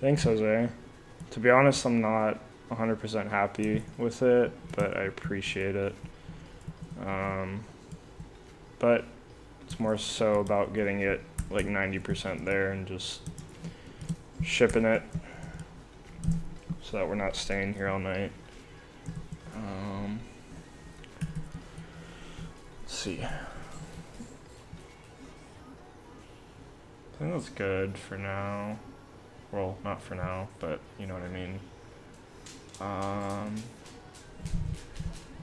Thanks, Jose. To be honest, I'm not 100% happy with it, but I appreciate it. But it's more so about getting it like 90% there and just shipping it so that we're not staying here all night. Let's see. I think that's good for now. Well, not for now, but you know what I mean.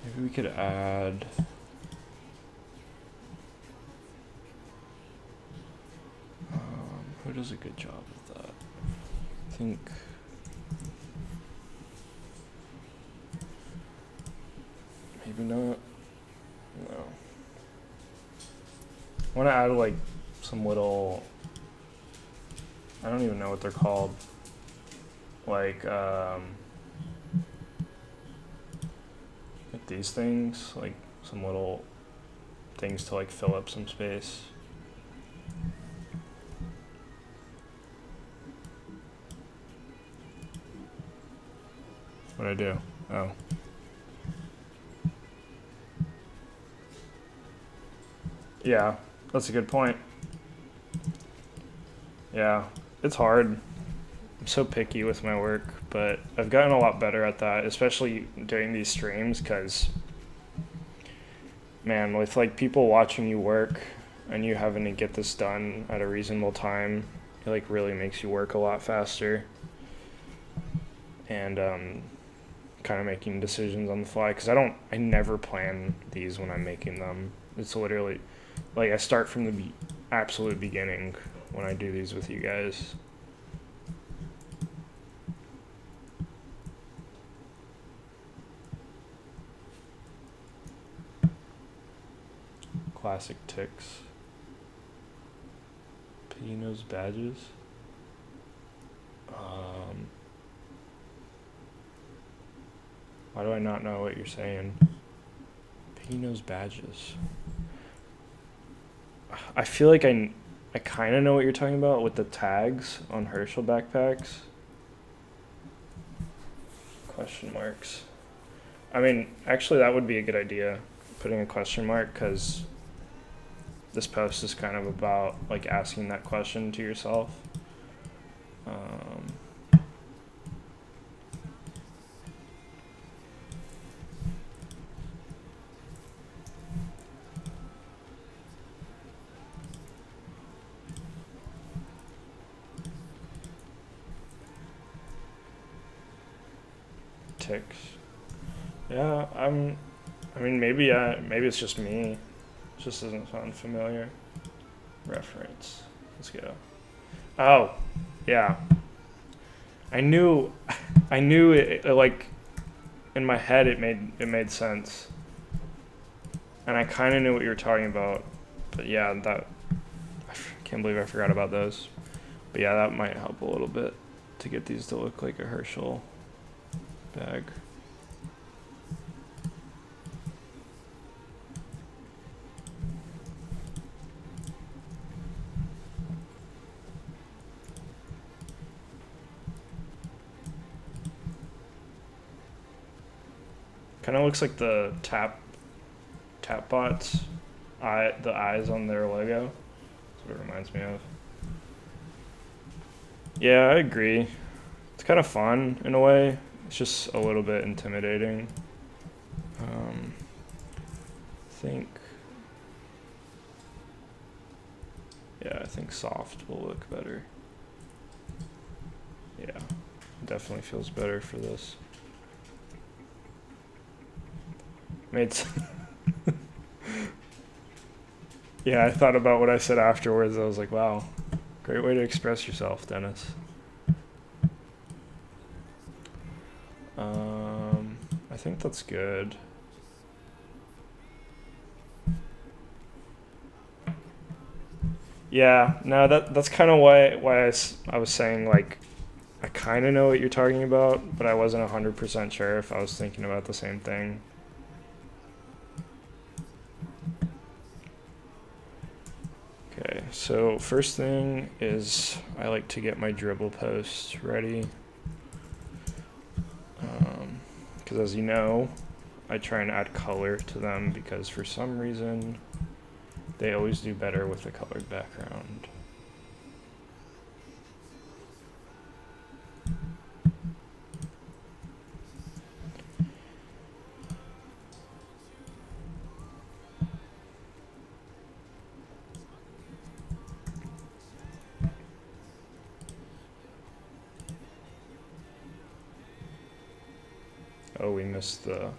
Maybe we could add. Who does a good job with that? I think. Maybe not. No. I want to add like some little, I don't even know what they're called. Like these things, like some little things to like fill up some space. What'd I do? Oh. Yeah, that's a good point. Yeah, it's hard. I'm so picky with my work, but I've gotten a lot better at that, especially during these streams, because, man, with like people watching you work and you having to get this done at a reasonable time, it like really makes you work a lot faster. And kind of making decisions on the fly, because I never plan these when I'm making them. It's literally like I start from the absolute beginning when I do these with you guys. Classic ticks. Pino's badges. Why do I not know what you're saying? Pino's badges. I feel like I kind of know what you're talking about with the tags on Herschel backpacks. Question marks. I mean, actually, that would be a good idea, putting a question mark, because this post is kind of about like asking that question to yourself. Ticks. Yeah, I mean, maybe it's just me. It just doesn't sound familiar. Reference. Let's go. Oh, yeah. I knew it, like in my head it made sense, and I kind of knew what you were talking about. But yeah, I can't believe I forgot about those. But yeah, that might help a little bit to get these to look like a Herschel bag. Kind of looks like the Tapbots, the eyes on their logo. That's what it reminds me of. Yeah, I agree. It's kind of fun in a way. It's just a little bit intimidating. I think soft will look better. Yeah, definitely feels better for this. Yeah, I thought about what I said afterwards. I was like, wow, great way to express yourself, Dennis. I think that's good. Yeah, no, that's kind of why I was saying, like, I kind of know what you're talking about, but I wasn't 100% sure if I was thinking about the same thing. Okay, so first thing is I like to get my dribble posts ready. Because as you know, I try and add color to them because for some reason they always do better with a colored background. Oh, we missed the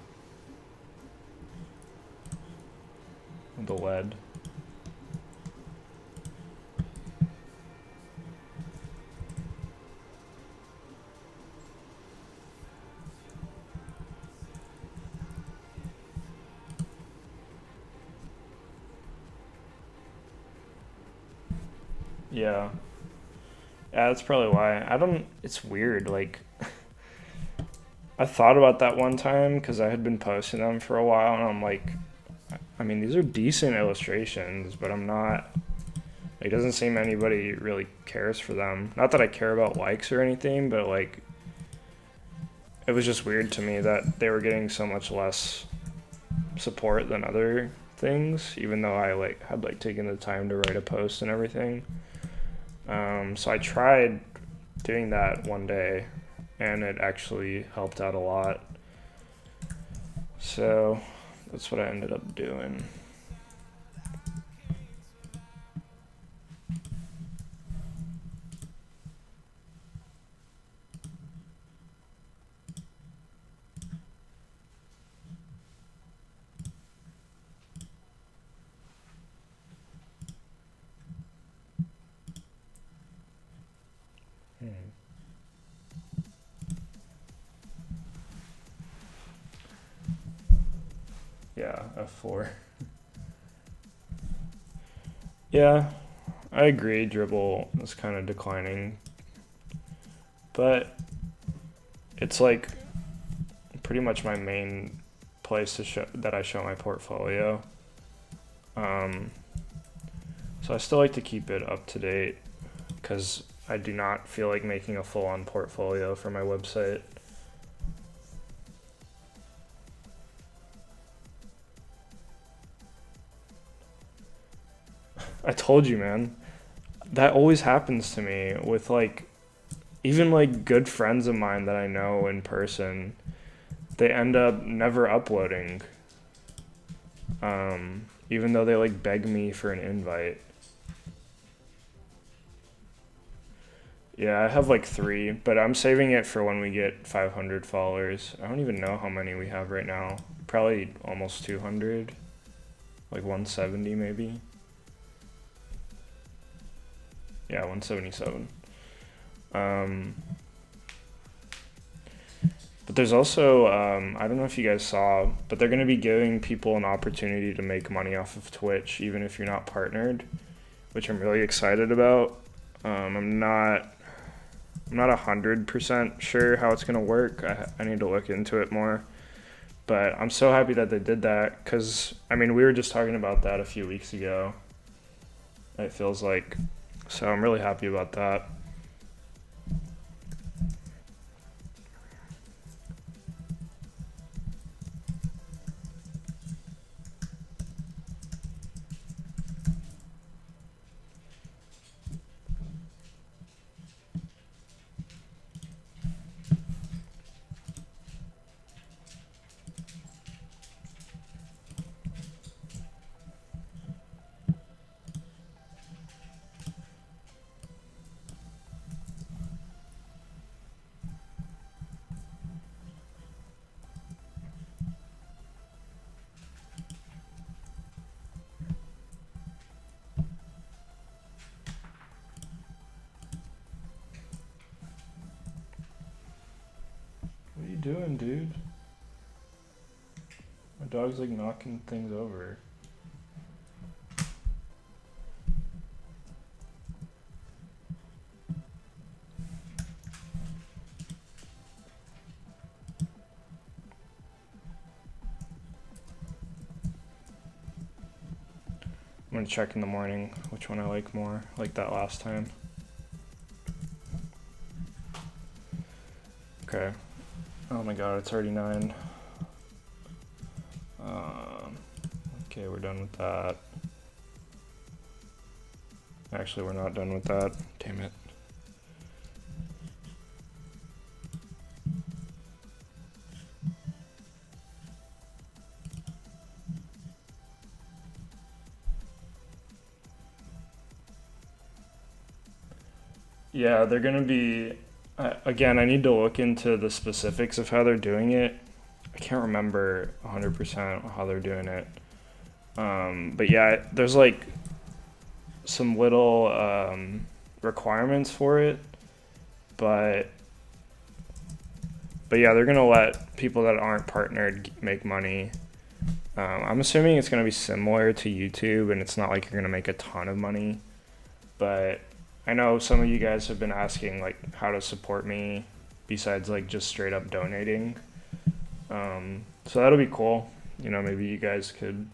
lead. Yeah. Yeah, that's probably why. I don't. It's weird. Like, I thought about that one time because I had been posting them for a while, and I'm like, I mean, these are decent illustrations, but I'm not. It doesn't seem anybody really cares for them. Not that I care about likes or anything, but like, it was just weird to me that they were getting so much less support than other things, even though I like had like taken the time to write a post and everything. So I tried doing that one day, and it actually helped out a lot. So that's what I ended up doing. Yeah, F4. Yeah, I agree. Dribble is kind of declining, but it's like pretty much my main place to show that I show my portfolio. Um, so I still like to keep it up to date because I do not feel like making a full-on portfolio for my website. I told you, man. That always happens to me with like even like good friends of mine that I know in person. They end up never uploading. Even though they like beg me for an invite. Yeah, I have like 3, but I'm saving it for when we get 500 followers. I don't even know how many we have right now. Probably almost 200. Like 170 maybe. Yeah, 177. But there's also, I don't know if you guys saw, but they're going to be giving people an opportunity to make money off of Twitch, even if you're not partnered, which I'm really excited about. I'm not 100% sure how it's going to work. I need to look into it more. But I'm so happy that they did that because, I mean, we were just talking about that a few weeks ago. It feels like. So I'm really happy about that. What are you doing, dude? My dog's like knocking things over. I'm gonna check in the morning which one I like more, like that last time. Okay. Oh my god, it's already 9. Okay, we're done with that. Actually, we're not done with that. Damn it. Yeah, they're gonna be. Again, I need to look into the specifics of how they're doing it. I can't remember 100% how they're doing it. But yeah, there's like some little requirements for it, but yeah, they're gonna let people that aren't partnered make money. I'm assuming it's gonna be similar to YouTube, and it's not like you're gonna make a ton of money, but I know some of you guys have been asking like how to support me besides like just straight up donating. So that'll be cool. You know, maybe you guys could,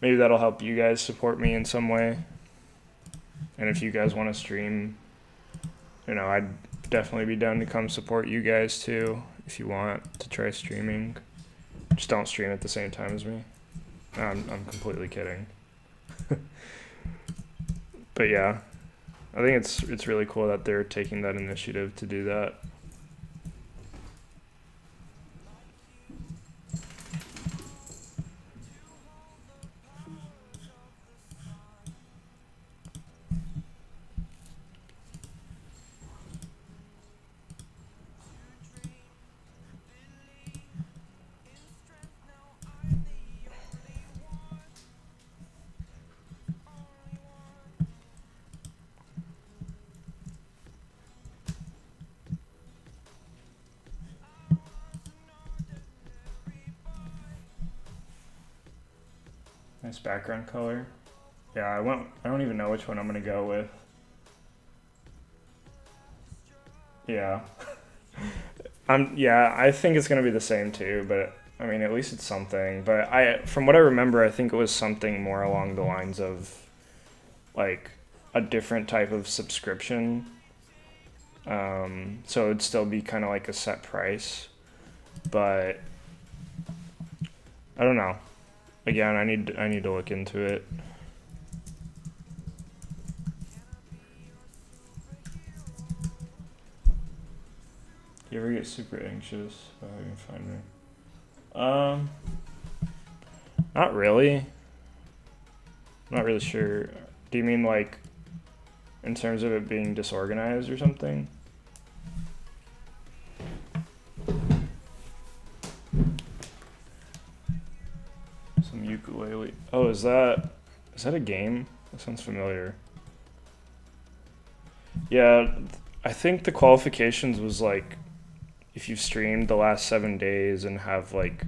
maybe that'll help you guys support me in some way. And if you guys want to stream, you know, I'd definitely be down to come support you guys too if you want to try streaming. Just don't stream at the same time as me. I'm completely kidding. But yeah, I think it's really cool that they're taking that initiative to do that. Nice background color. Yeah, I don't even know which one I'm gonna go with. Yeah. Yeah, I think it's gonna be the same too, but I mean, at least it's something. But from what I remember, I think it was something more along the lines of like a different type of subscription. So it'd still be kind of like a set price, but I don't know. Again, I need to look into it. You ever get super anxious about how you can find me? Not really. Not really sure. Do you mean like in terms of it being disorganized or something? Some ukulele. Oh, is that a game? That sounds familiar. Yeah, I think the qualifications was like if you've streamed the last 7 days and have like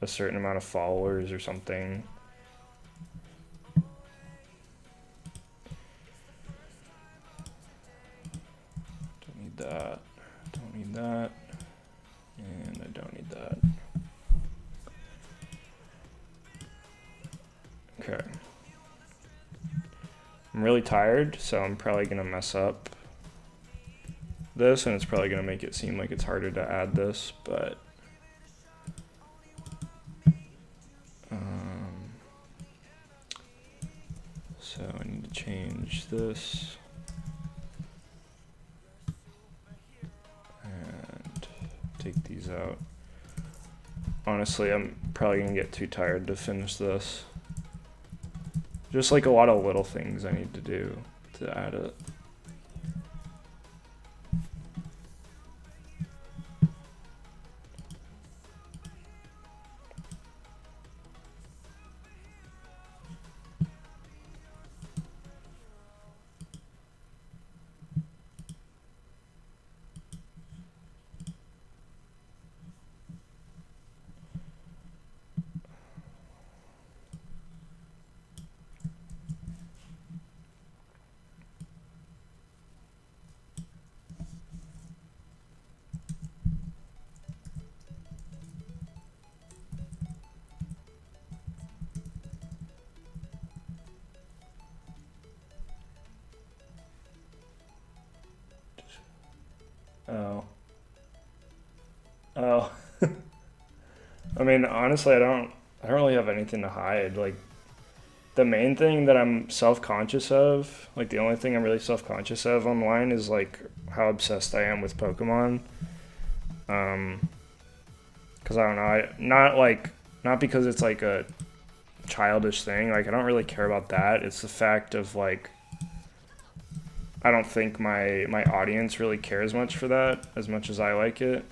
a certain amount of followers or something. Don't need that. Don't need that. And I don't need that. Okay. I'm really tired, so I'm probably gonna mess up this, and it's probably gonna make it seem like it's harder to add this, but so I need to change this and take these out. Honestly, I'm probably gonna get too tired to finish this. Just like a lot of little things I need to do to add it. Oh. Oh. I mean, honestly, I don't really have anything to hide. Like the main thing that I'm self-conscious of, like the only thing I'm really self-conscious of online is like how obsessed I am with Pokemon. Cause I don't know, not because it's like a childish thing. Like I don't really care about that. It's the fact of like I don't think my audience really cares much for that as much as I like it.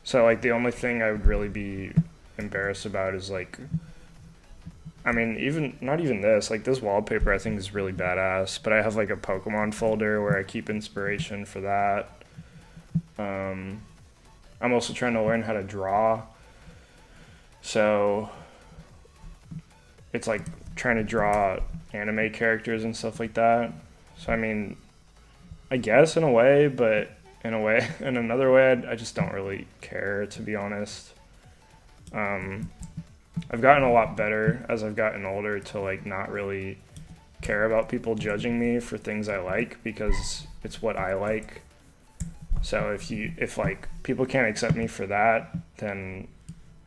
So like the only thing I would really be embarrassed about is like I mean even not even this, like this wallpaper I think is really badass, but I have like a Pokemon folder where I keep inspiration for that. I'm also trying to learn how to draw. So it's like trying to draw anime characters and stuff like that. So I mean, I guess in a way, but in another way, I just don't really care, to be honest. Um, I've gotten a lot better as I've gotten older to like not really care about people judging me for things I like because it's what I like. So if like people can't accept me for that, then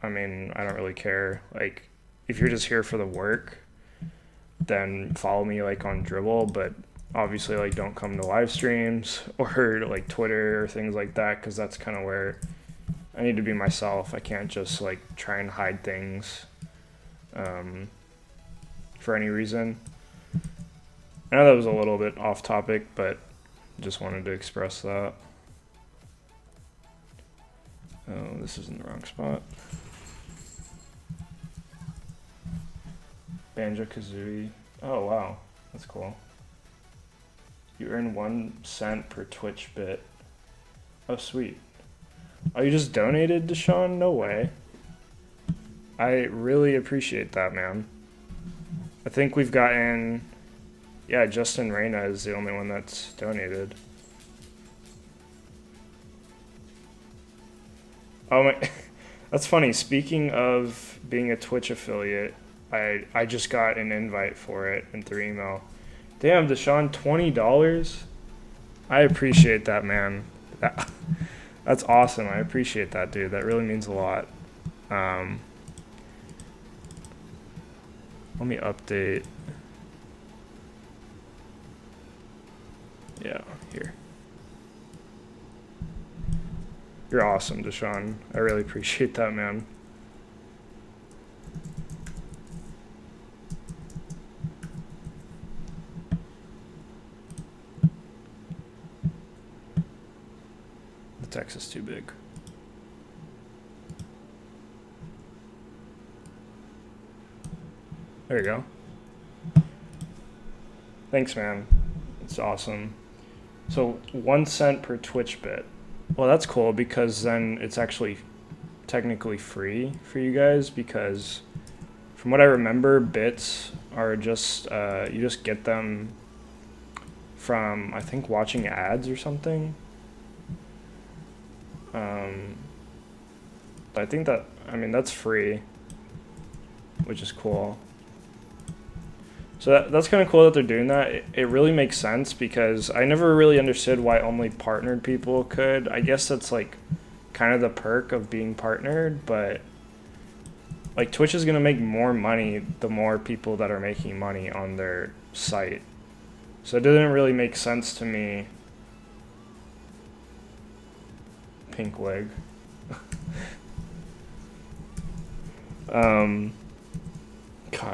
I mean, I don't really care. Like if you're just here for the work, then follow me like on Dribble, but obviously like don't come to live streams or like Twitter or things like that cuz that's kind of where I need to be myself. I can't just like try and hide things for any reason. I know that was a little bit off topic, but just wanted to express that. Oh, this is in the wrong spot. Banjo-Kazooie. Oh, wow. That's cool. You earn 1 cent per Twitch bit. Oh, sweet. Oh, you just donated, Deshaun? No way. I really appreciate that, man. I think we've gotten... Yeah, Justin Reyna is the only one that's donated. Oh my... That's funny. Speaking of being a Twitch affiliate, I just got an invite for it in through email. Damn, Deshaun, $20? I appreciate that, man. That's awesome. I appreciate that, dude. That really means a lot. Let me update. Yeah, here. You're awesome, Deshaun. I really appreciate that, man. The text is too big. There you go. Thanks, man. It's awesome. So 1 cent per Twitch bit. Well, that's cool because then it's actually technically free for you guys because from what I remember, bits are just, you just get them from, I think, watching ads or something. But I think that, I mean, that's free, which is cool. So that's kind of cool that they're doing that. It really makes sense because I never really understood why only partnered people could. I guess that's like kind of the perk of being partnered, but like Twitch is going to make more money the more people that are making money on their site. So it didn't really make sense to me. Pink wig. God,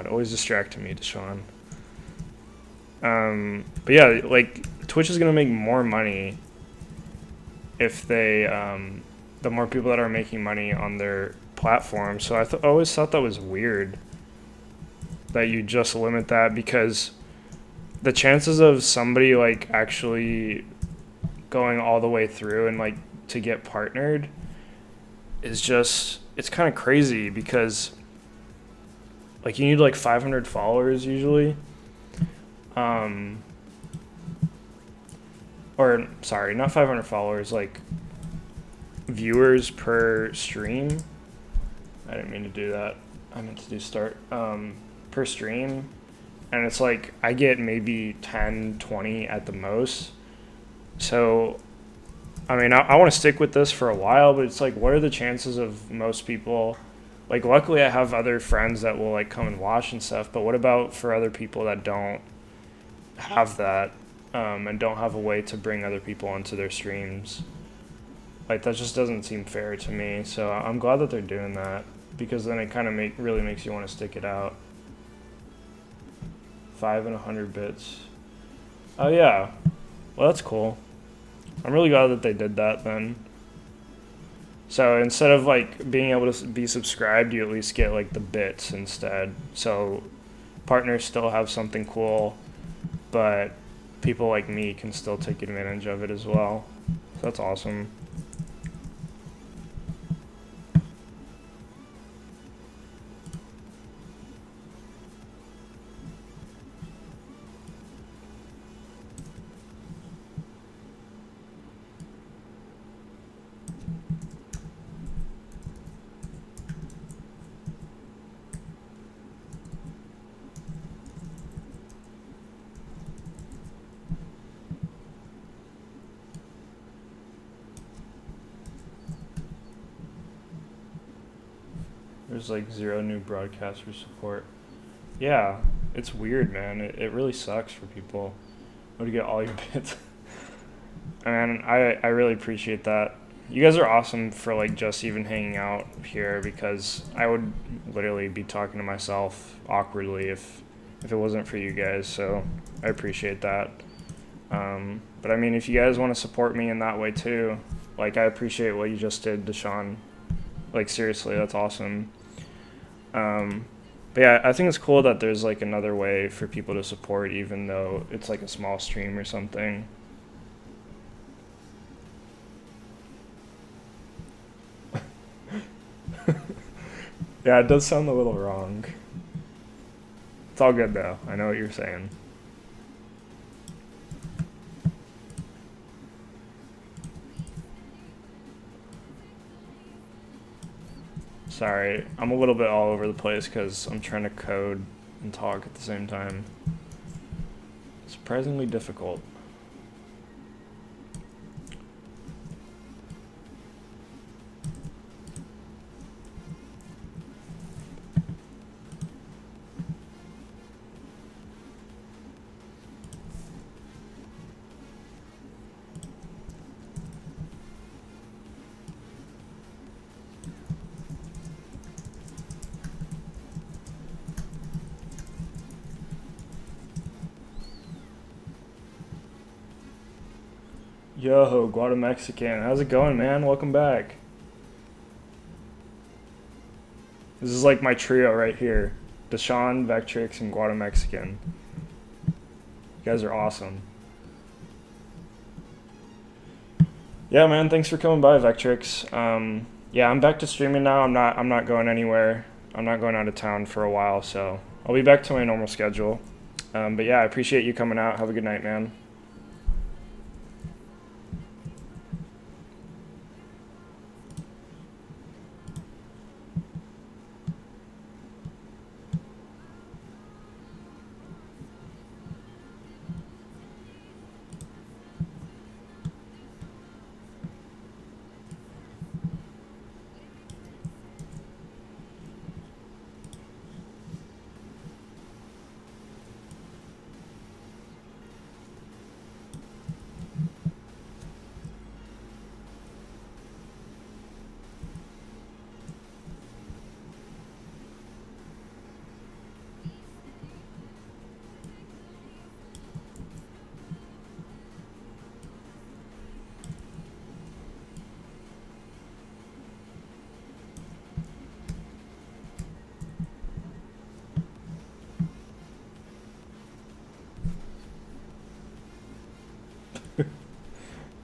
always distracting me, Deshaun. But yeah, like Twitch is gonna make more money if they, the more people that are making money on their platform. So I always thought that was weird that you just limit that because the chances of somebody like actually going all the way through and like to get partnered is just, it's kind of crazy because like you need like 500 followers usually. Or sorry, not 500 followers, like viewers per stream. I didn't mean to do that. I meant to do start per stream. And it's like I get maybe 10, 20 at the most. So I mean, I want to stick with this for a while, but it's like, what are the chances of most people? Like, luckily, I have other friends that will like come and watch and stuff. But what about for other people that don't have that and don't have a way to bring other people into their streams? Like, that just doesn't seem fair to me. So I'm glad that they're doing that because then it kind of really makes you want to stick it out. 5 and 100 bits. Oh yeah, well that's cool. I'm really glad that they did that then. So instead of like being able to be subscribed, you at least get like the bits instead. So partners still have something cool, but people like me can still take advantage of it as well. So that's awesome. There's like 0 new broadcaster support. Yeah, it's weird, man. It really sucks for people. What to get all your bits. And I really appreciate that. You guys are awesome for like just even hanging out here because I would literally be talking to myself awkwardly if it wasn't for you guys. So I appreciate that. But I mean, if you guys want to support me in that way too, like I appreciate what you just did, Deshaun. Like seriously, that's awesome. But yeah, I think it's cool that there's like another way for people to support, even though it's like a small stream or something. Yeah, it does sound a little wrong. It's all good though. I know what you're saying. Sorry, I'm a little bit all over the place because I'm trying to code and talk at the same time. Surprisingly difficult. Yo, Guatemexican, how's it going, man? Welcome back. This is like my trio right here. Deshaun, Vectrix, and Guatemexican. You guys are awesome. Yeah, man, thanks for coming by, Vectrix. Yeah, I'm back to streaming now. I'm not going anywhere. I'm not going out of town for a while, so I'll be back to my normal schedule. But yeah, I appreciate you coming out. Have a good night, man.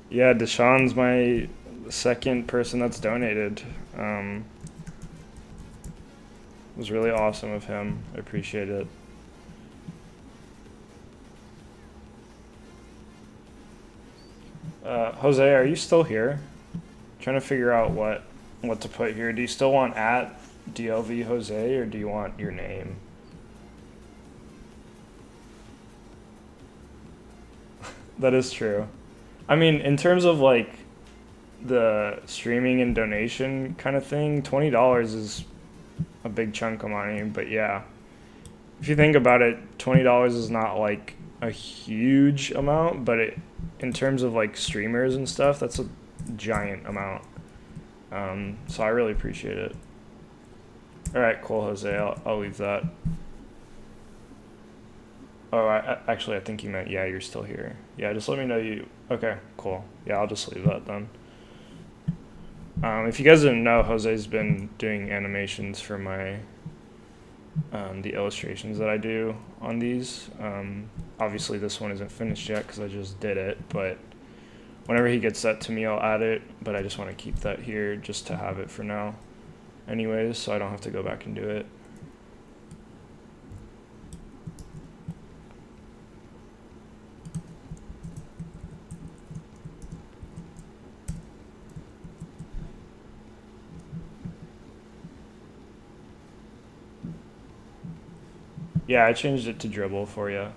Yeah, Deshaun's my second person that's donated. It was really awesome of him. I appreciate it. Jose, are you still here? Trying to figure out what to put here. Do you still want at DLV Jose or do you want your name? That is true. I mean, in terms of like the streaming and donation kind of thing, $20 is a big chunk of money, but yeah. If you think about it, $20 is not like a huge amount, but in terms of like streamers and stuff, that's a giant amount. So I really appreciate it. All right, cool, Jose. I'll leave that. Oh, actually, I think you meant, yeah, you're still here. Yeah, just let me know you. Okay, cool. Yeah, I'll just leave that then. If you guys didn't know, Jose's been doing animations for my the illustrations that I do on these. Obviously, this one isn't finished yet because I just did it, but whenever he gets that to me, I'll add it. But I just want to keep that here just to have it for now, anyways, so I don't have to go back and do it. Yeah, I changed it to Dribble for you.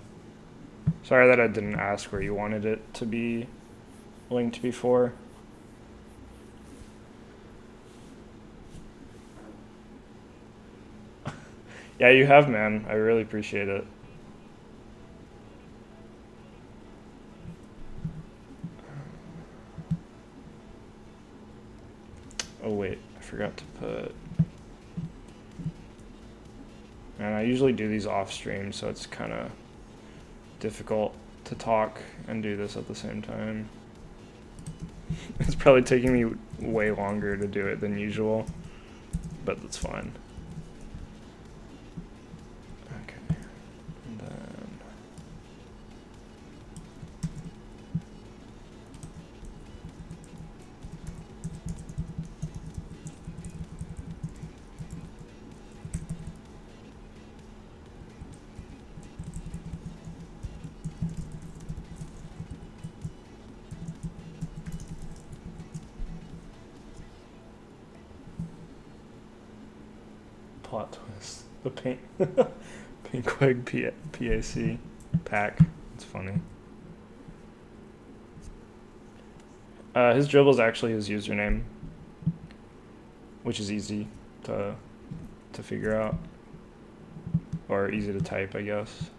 Sorry that I didn't ask where you wanted it to be linked before. Yeah, you have, man. I really appreciate it. Oh wait, I forgot to put. And I usually do these off stream, so it's kind of difficult to talk and do this at the same time. It's probably taking me way longer to do it than usual, but that's fine. Okay, and then plot twist. The paint, Pinkweg PAC pack. It's funny. His dribble is actually his username, which is easy to figure out, or easy to type, I guess.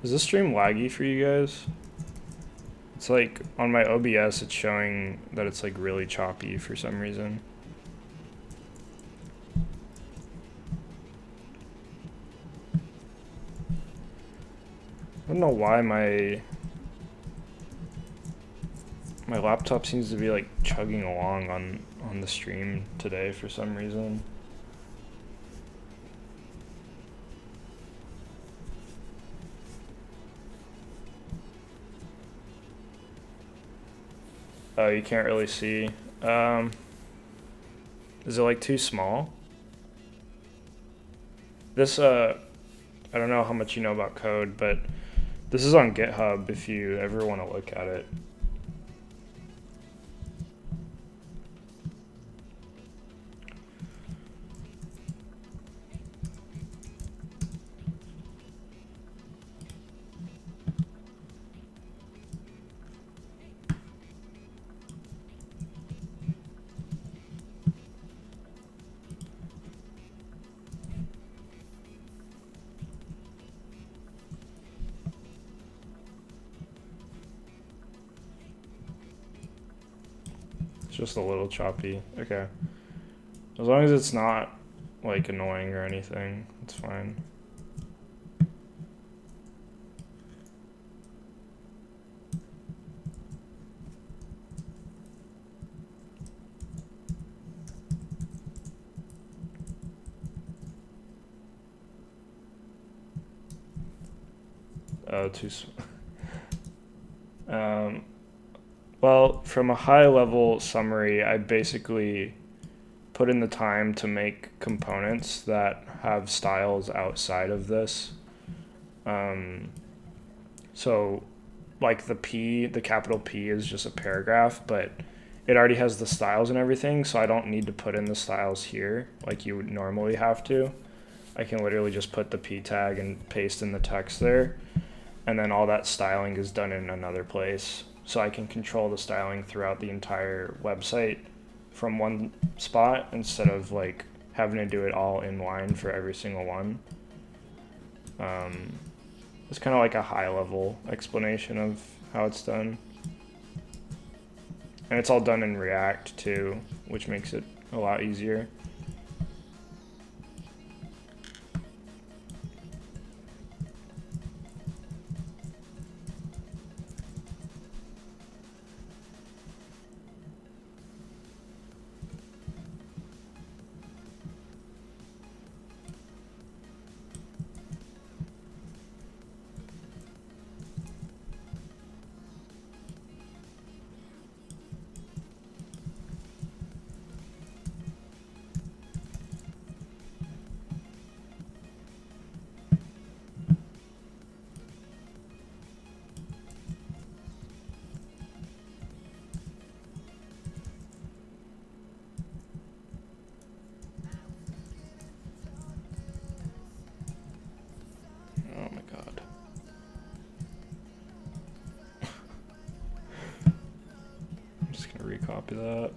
Is this stream laggy for you guys? It's like on my OBS, it's showing that it's like really choppy for some reason. I don't know why my laptop seems to be like chugging along on the stream today for some reason. Oh, you can't really see. Is it like too small? This I don't know how much you know about code, but this is on GitHub if you ever want to look at it. It's just a little choppy. Okay. As long as it's not like annoying or anything, it's fine. Too. Well, from a high level summary, I basically put in the time to make components that have styles outside of this. So like the capital P is just a paragraph, but it already has the styles and everything, so I don't need to put in the styles here like you would normally have to. I can literally just put the P tag and paste in the text there, and then all that styling is done in another place. So I can control the styling throughout the entire website from one spot instead of like having to do it all in line for every single one. It's kind of like a high level explanation of how it's done. And it's all done in React too, which makes it a lot easier. copy that.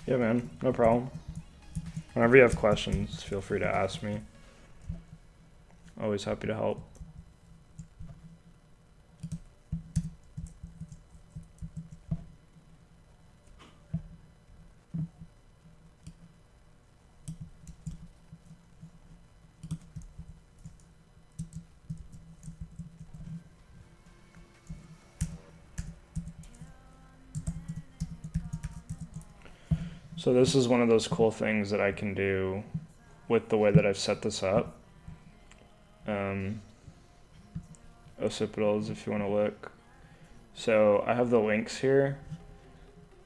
Yeah, man, no problem. Whenever you have questions, feel free to ask me. Always happy to help. So this is one of those cool things that I can do with the way that I've set this up. Occipitals, if you want to look. So I have the links here,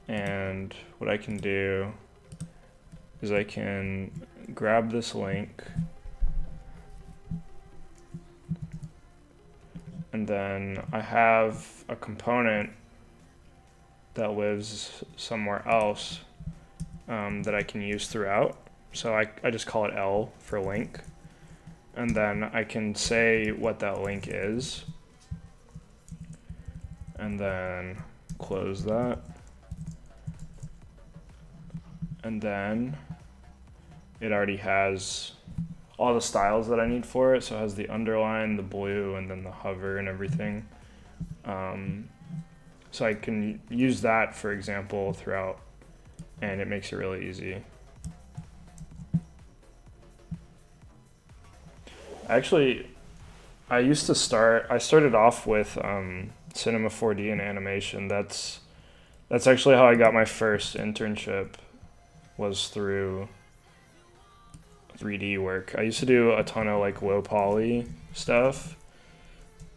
and what I can do is I can grab this link, and then I have a component that lives somewhere else that I can use throughout. So I just call it L for link. And then I can say what that link is. And then close that. And then it already has all the styles that I need for it. So it has the underline, the blue, and then the hover and everything. So I can use that, for example, throughout, and it makes it really easy. Actually, I started off with Cinema 4D and animation. That's actually how I got my first internship, was through 3D work. I used to do a ton of like low poly stuff.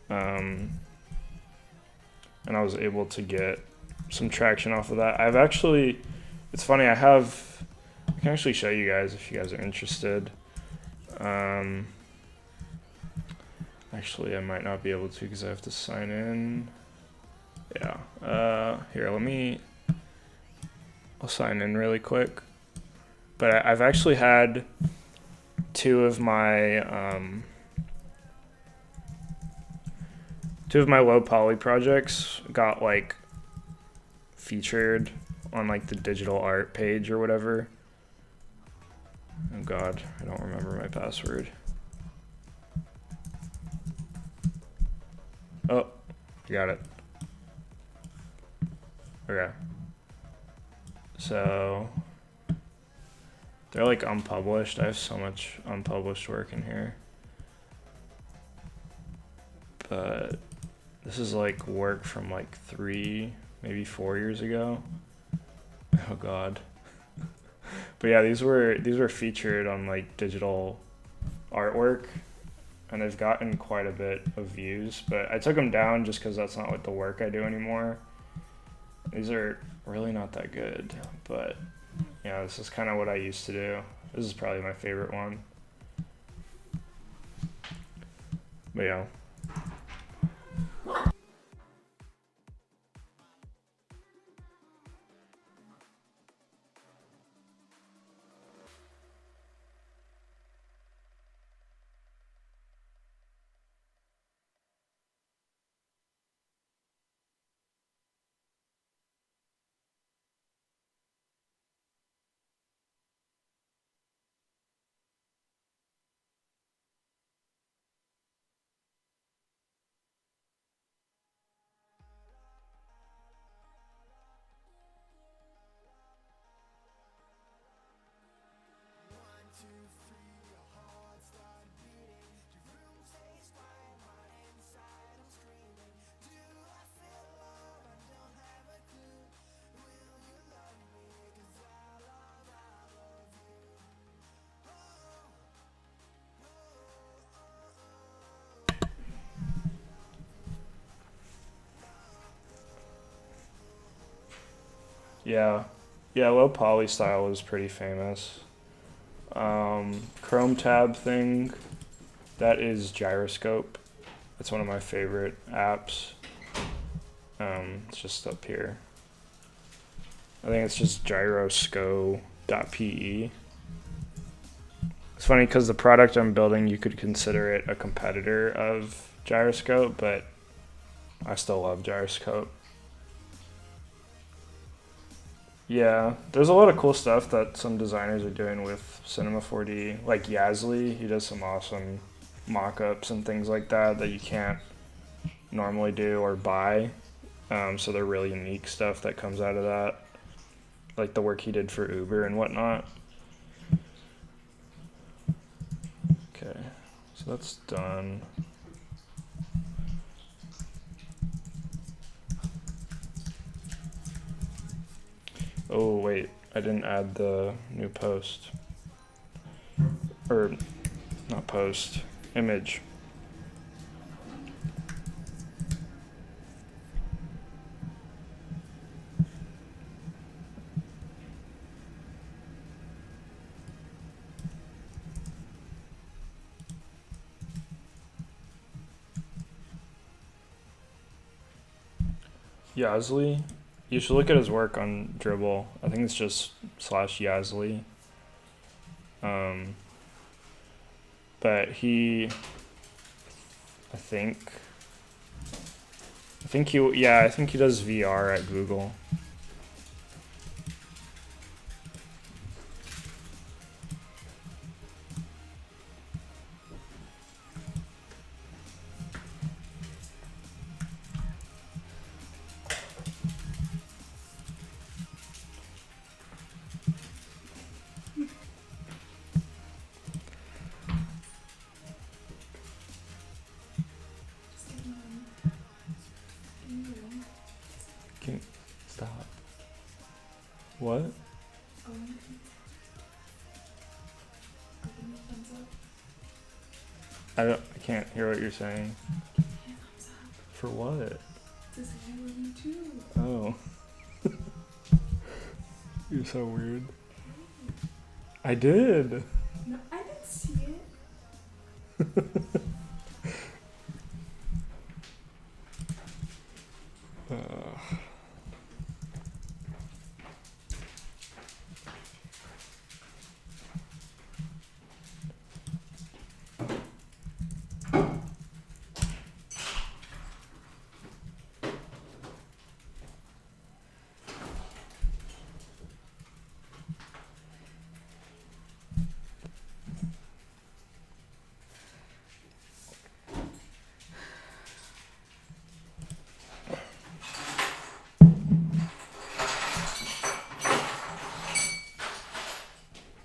And I was able to get some traction off of that. It's funny, I can actually show you guys if you guys are interested. Actually, I might not be able to because I have to sign in. Yeah, here, I'll sign in really quick. But I've actually had two of my low poly projects got like featured on like the digital art page or whatever. Oh God, I don't remember my password. Oh, I got it. Okay. So they're like unpublished. I have so much unpublished work in here. But this is like work from like 3, maybe 4 years ago. Oh God. But yeah, these were featured on like digital artwork, and they've gotten quite a bit of views, but I took them down just because that's not what the work I do anymore. These are really not that good, but yeah, this is kind of what I used to do. This is probably my favorite one. But yeah. Yeah. Yeah, low poly style was pretty famous. Chrome tab thing, that is Gyroscope. It's one of my favorite apps. It's just up here. I think it's just gyrosco.pe. It's funny because the product I'm building, you could consider it a competitor of Gyroscope, but I still love Gyroscope. Yeah, there's a lot of cool stuff that some designers are doing with Cinema 4D. Like Yazli, he does some awesome mock-ups and things like that that you can't normally do or buy. So they're really unique stuff that comes out of that, like the work he did for Uber and whatnot. Okay, so that's done. Oh wait, I didn't add the new post. Or, not post, image. Yazli. You should look at his work on Dribble. I think it's just /Yazli. But I think, I think he does VR at Google. Just give me one. Can stop. What? Oh, give me a thumbs up. I can't hear what you're saying. Give me a thumbs up. For what? To say I love you too. Oh. You're so weird. I did. No, I didn't see it.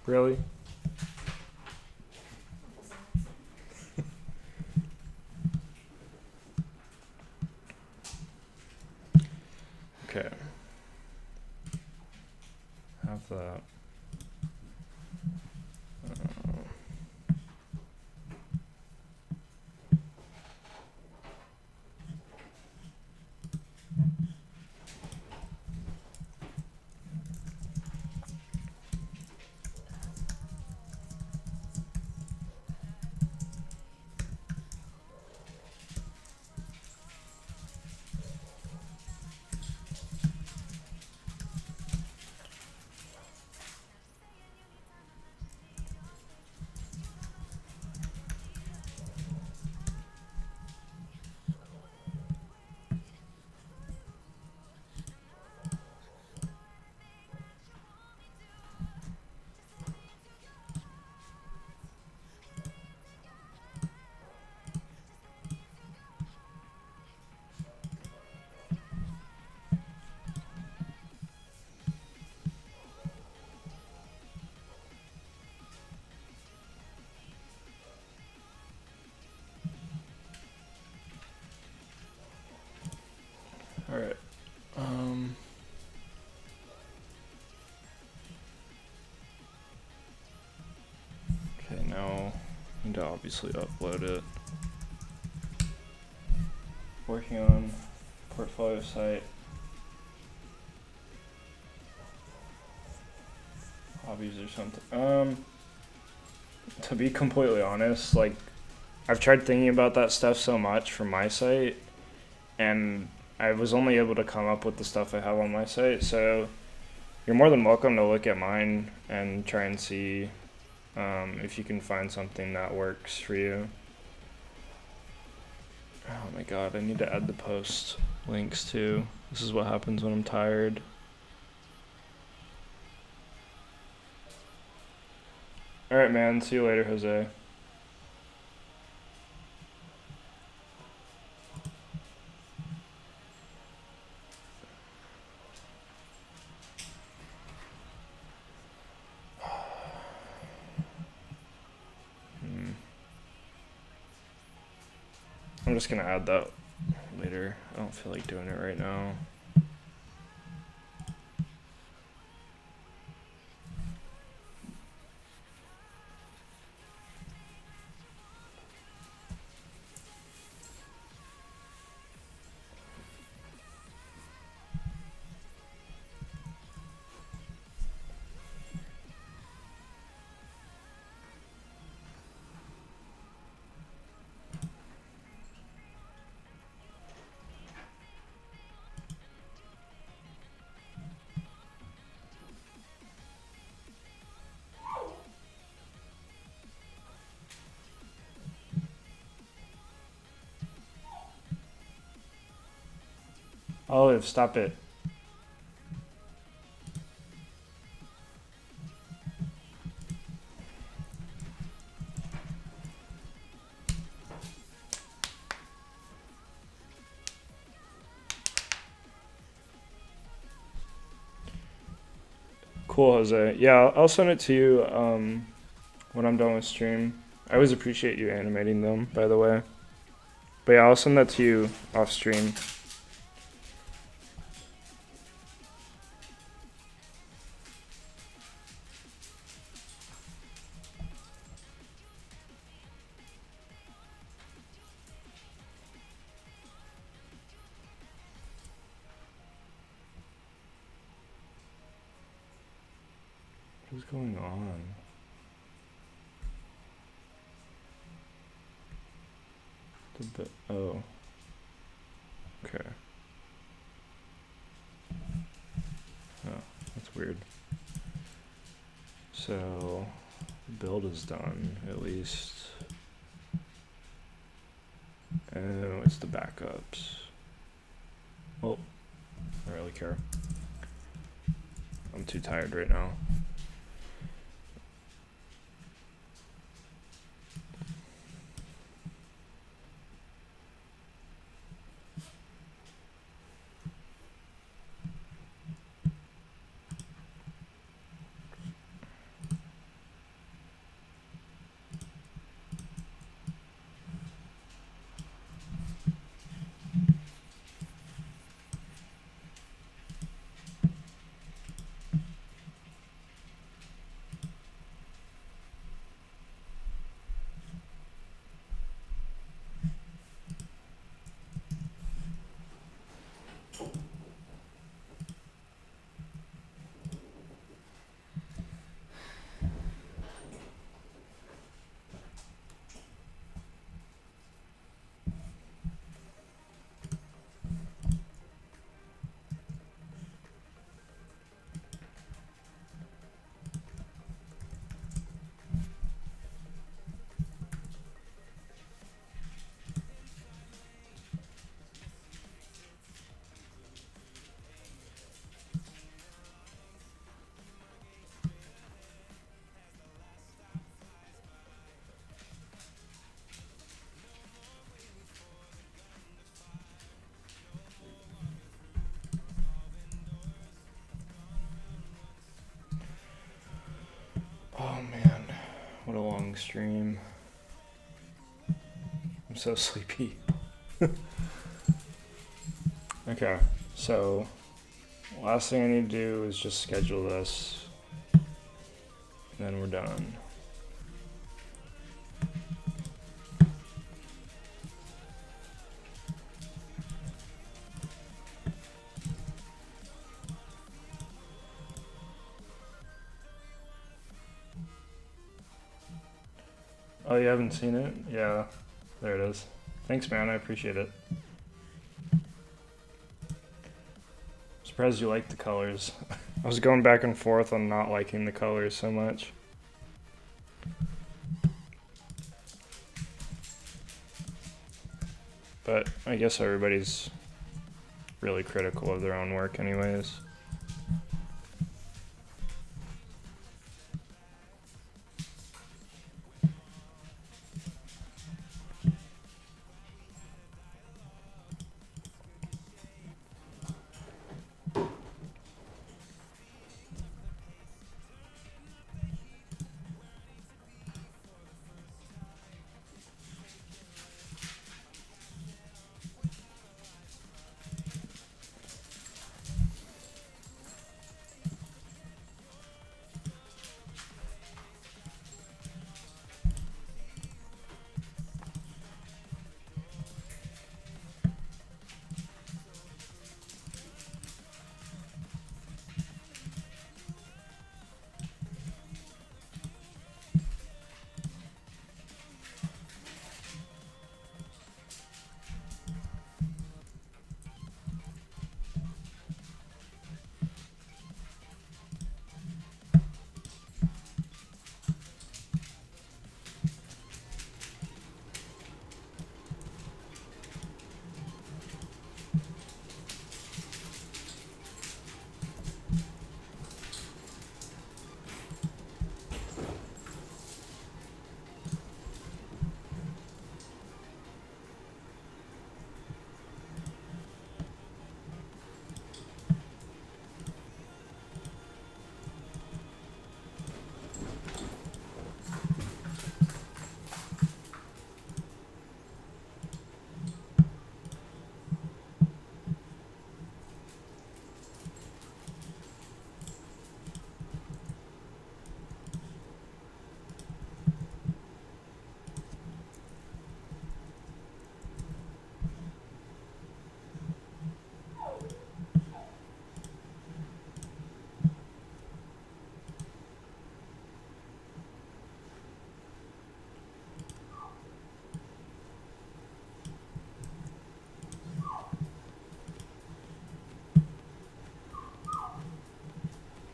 Really? Okay. Have that. All right. Okay, now I need to obviously upload it. Working on portfolio site. hobbies or something. To be completely honest, like I've tried thinking about that stuff so much for my site, and I was only able to come up with the stuff I have on my site. So you're more than welcome to look at mine and try and see if you can find something that works for you. Oh my god, I need to add the post links too. This is what happens when I'm tired. Alright, man. See you later, Jose. I'm just gonna add that later. I don't feel like doing it right now. Olive, stop it. Cool, Jose. Yeah, I'll send it to you when I'm done with stream. I always appreciate you animating them, by the way. But yeah, I'll send that to you off stream. What's going on? Oh. Okay. Oh, that's weird. So, the build is done, at least. Oh, it's the backups. Well, I don't really care. I'm too tired right now. Oh man, what a long stream. I'm so sleepy. Okay, so last thing I need to do is just schedule this, and then we're done. Oh, you haven't seen it? Yeah, there it is. Thanks, man. I appreciate it. Surprised you like the colors. I was going back and forth on not liking the colors so much. But I guess everybody's really critical of their own work anyways.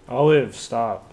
Olive, stop.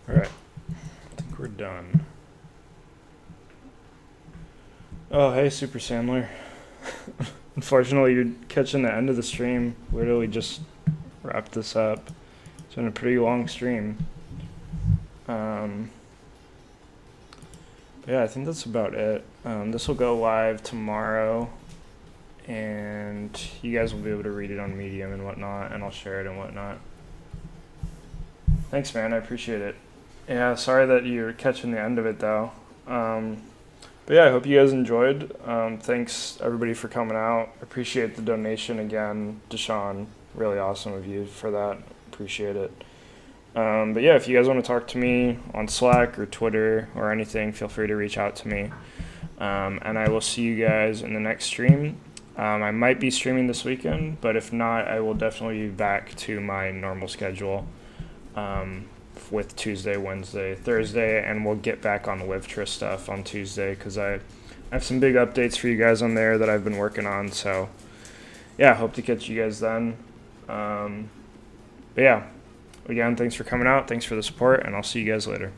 Alright, I think we're done. Oh, hey, Super Sandler. Unfortunately, you're catching the end of the stream. Literally just wrapped this up. It's been a pretty long stream. Yeah, I think that's about it. This will go live tomorrow, and you guys will be able to read it on Medium and whatnot, and I'll share it and whatnot. Thanks, man. I appreciate it. Yeah, sorry that you're catching the end of it, though. But yeah, I hope you guys enjoyed. Thanks everybody for coming out. Appreciate the donation again, Deshaun. Really awesome of you for that. Appreciate it. But yeah, if you guys want to talk to me on Slack or Twitter or anything, feel free to reach out to me. And I will see you guys in the next stream. I might be streaming this weekend, but if not, I will definitely be back to my normal schedule with Tuesday, Wednesday, Thursday, and we'll get back on Livtra stuff on Tuesday because I have some big updates for you guys on there that I've been working on. So yeah, hope to catch you guys then. But yeah, again, thanks for coming out. Thanks for the support, and I'll see you guys later.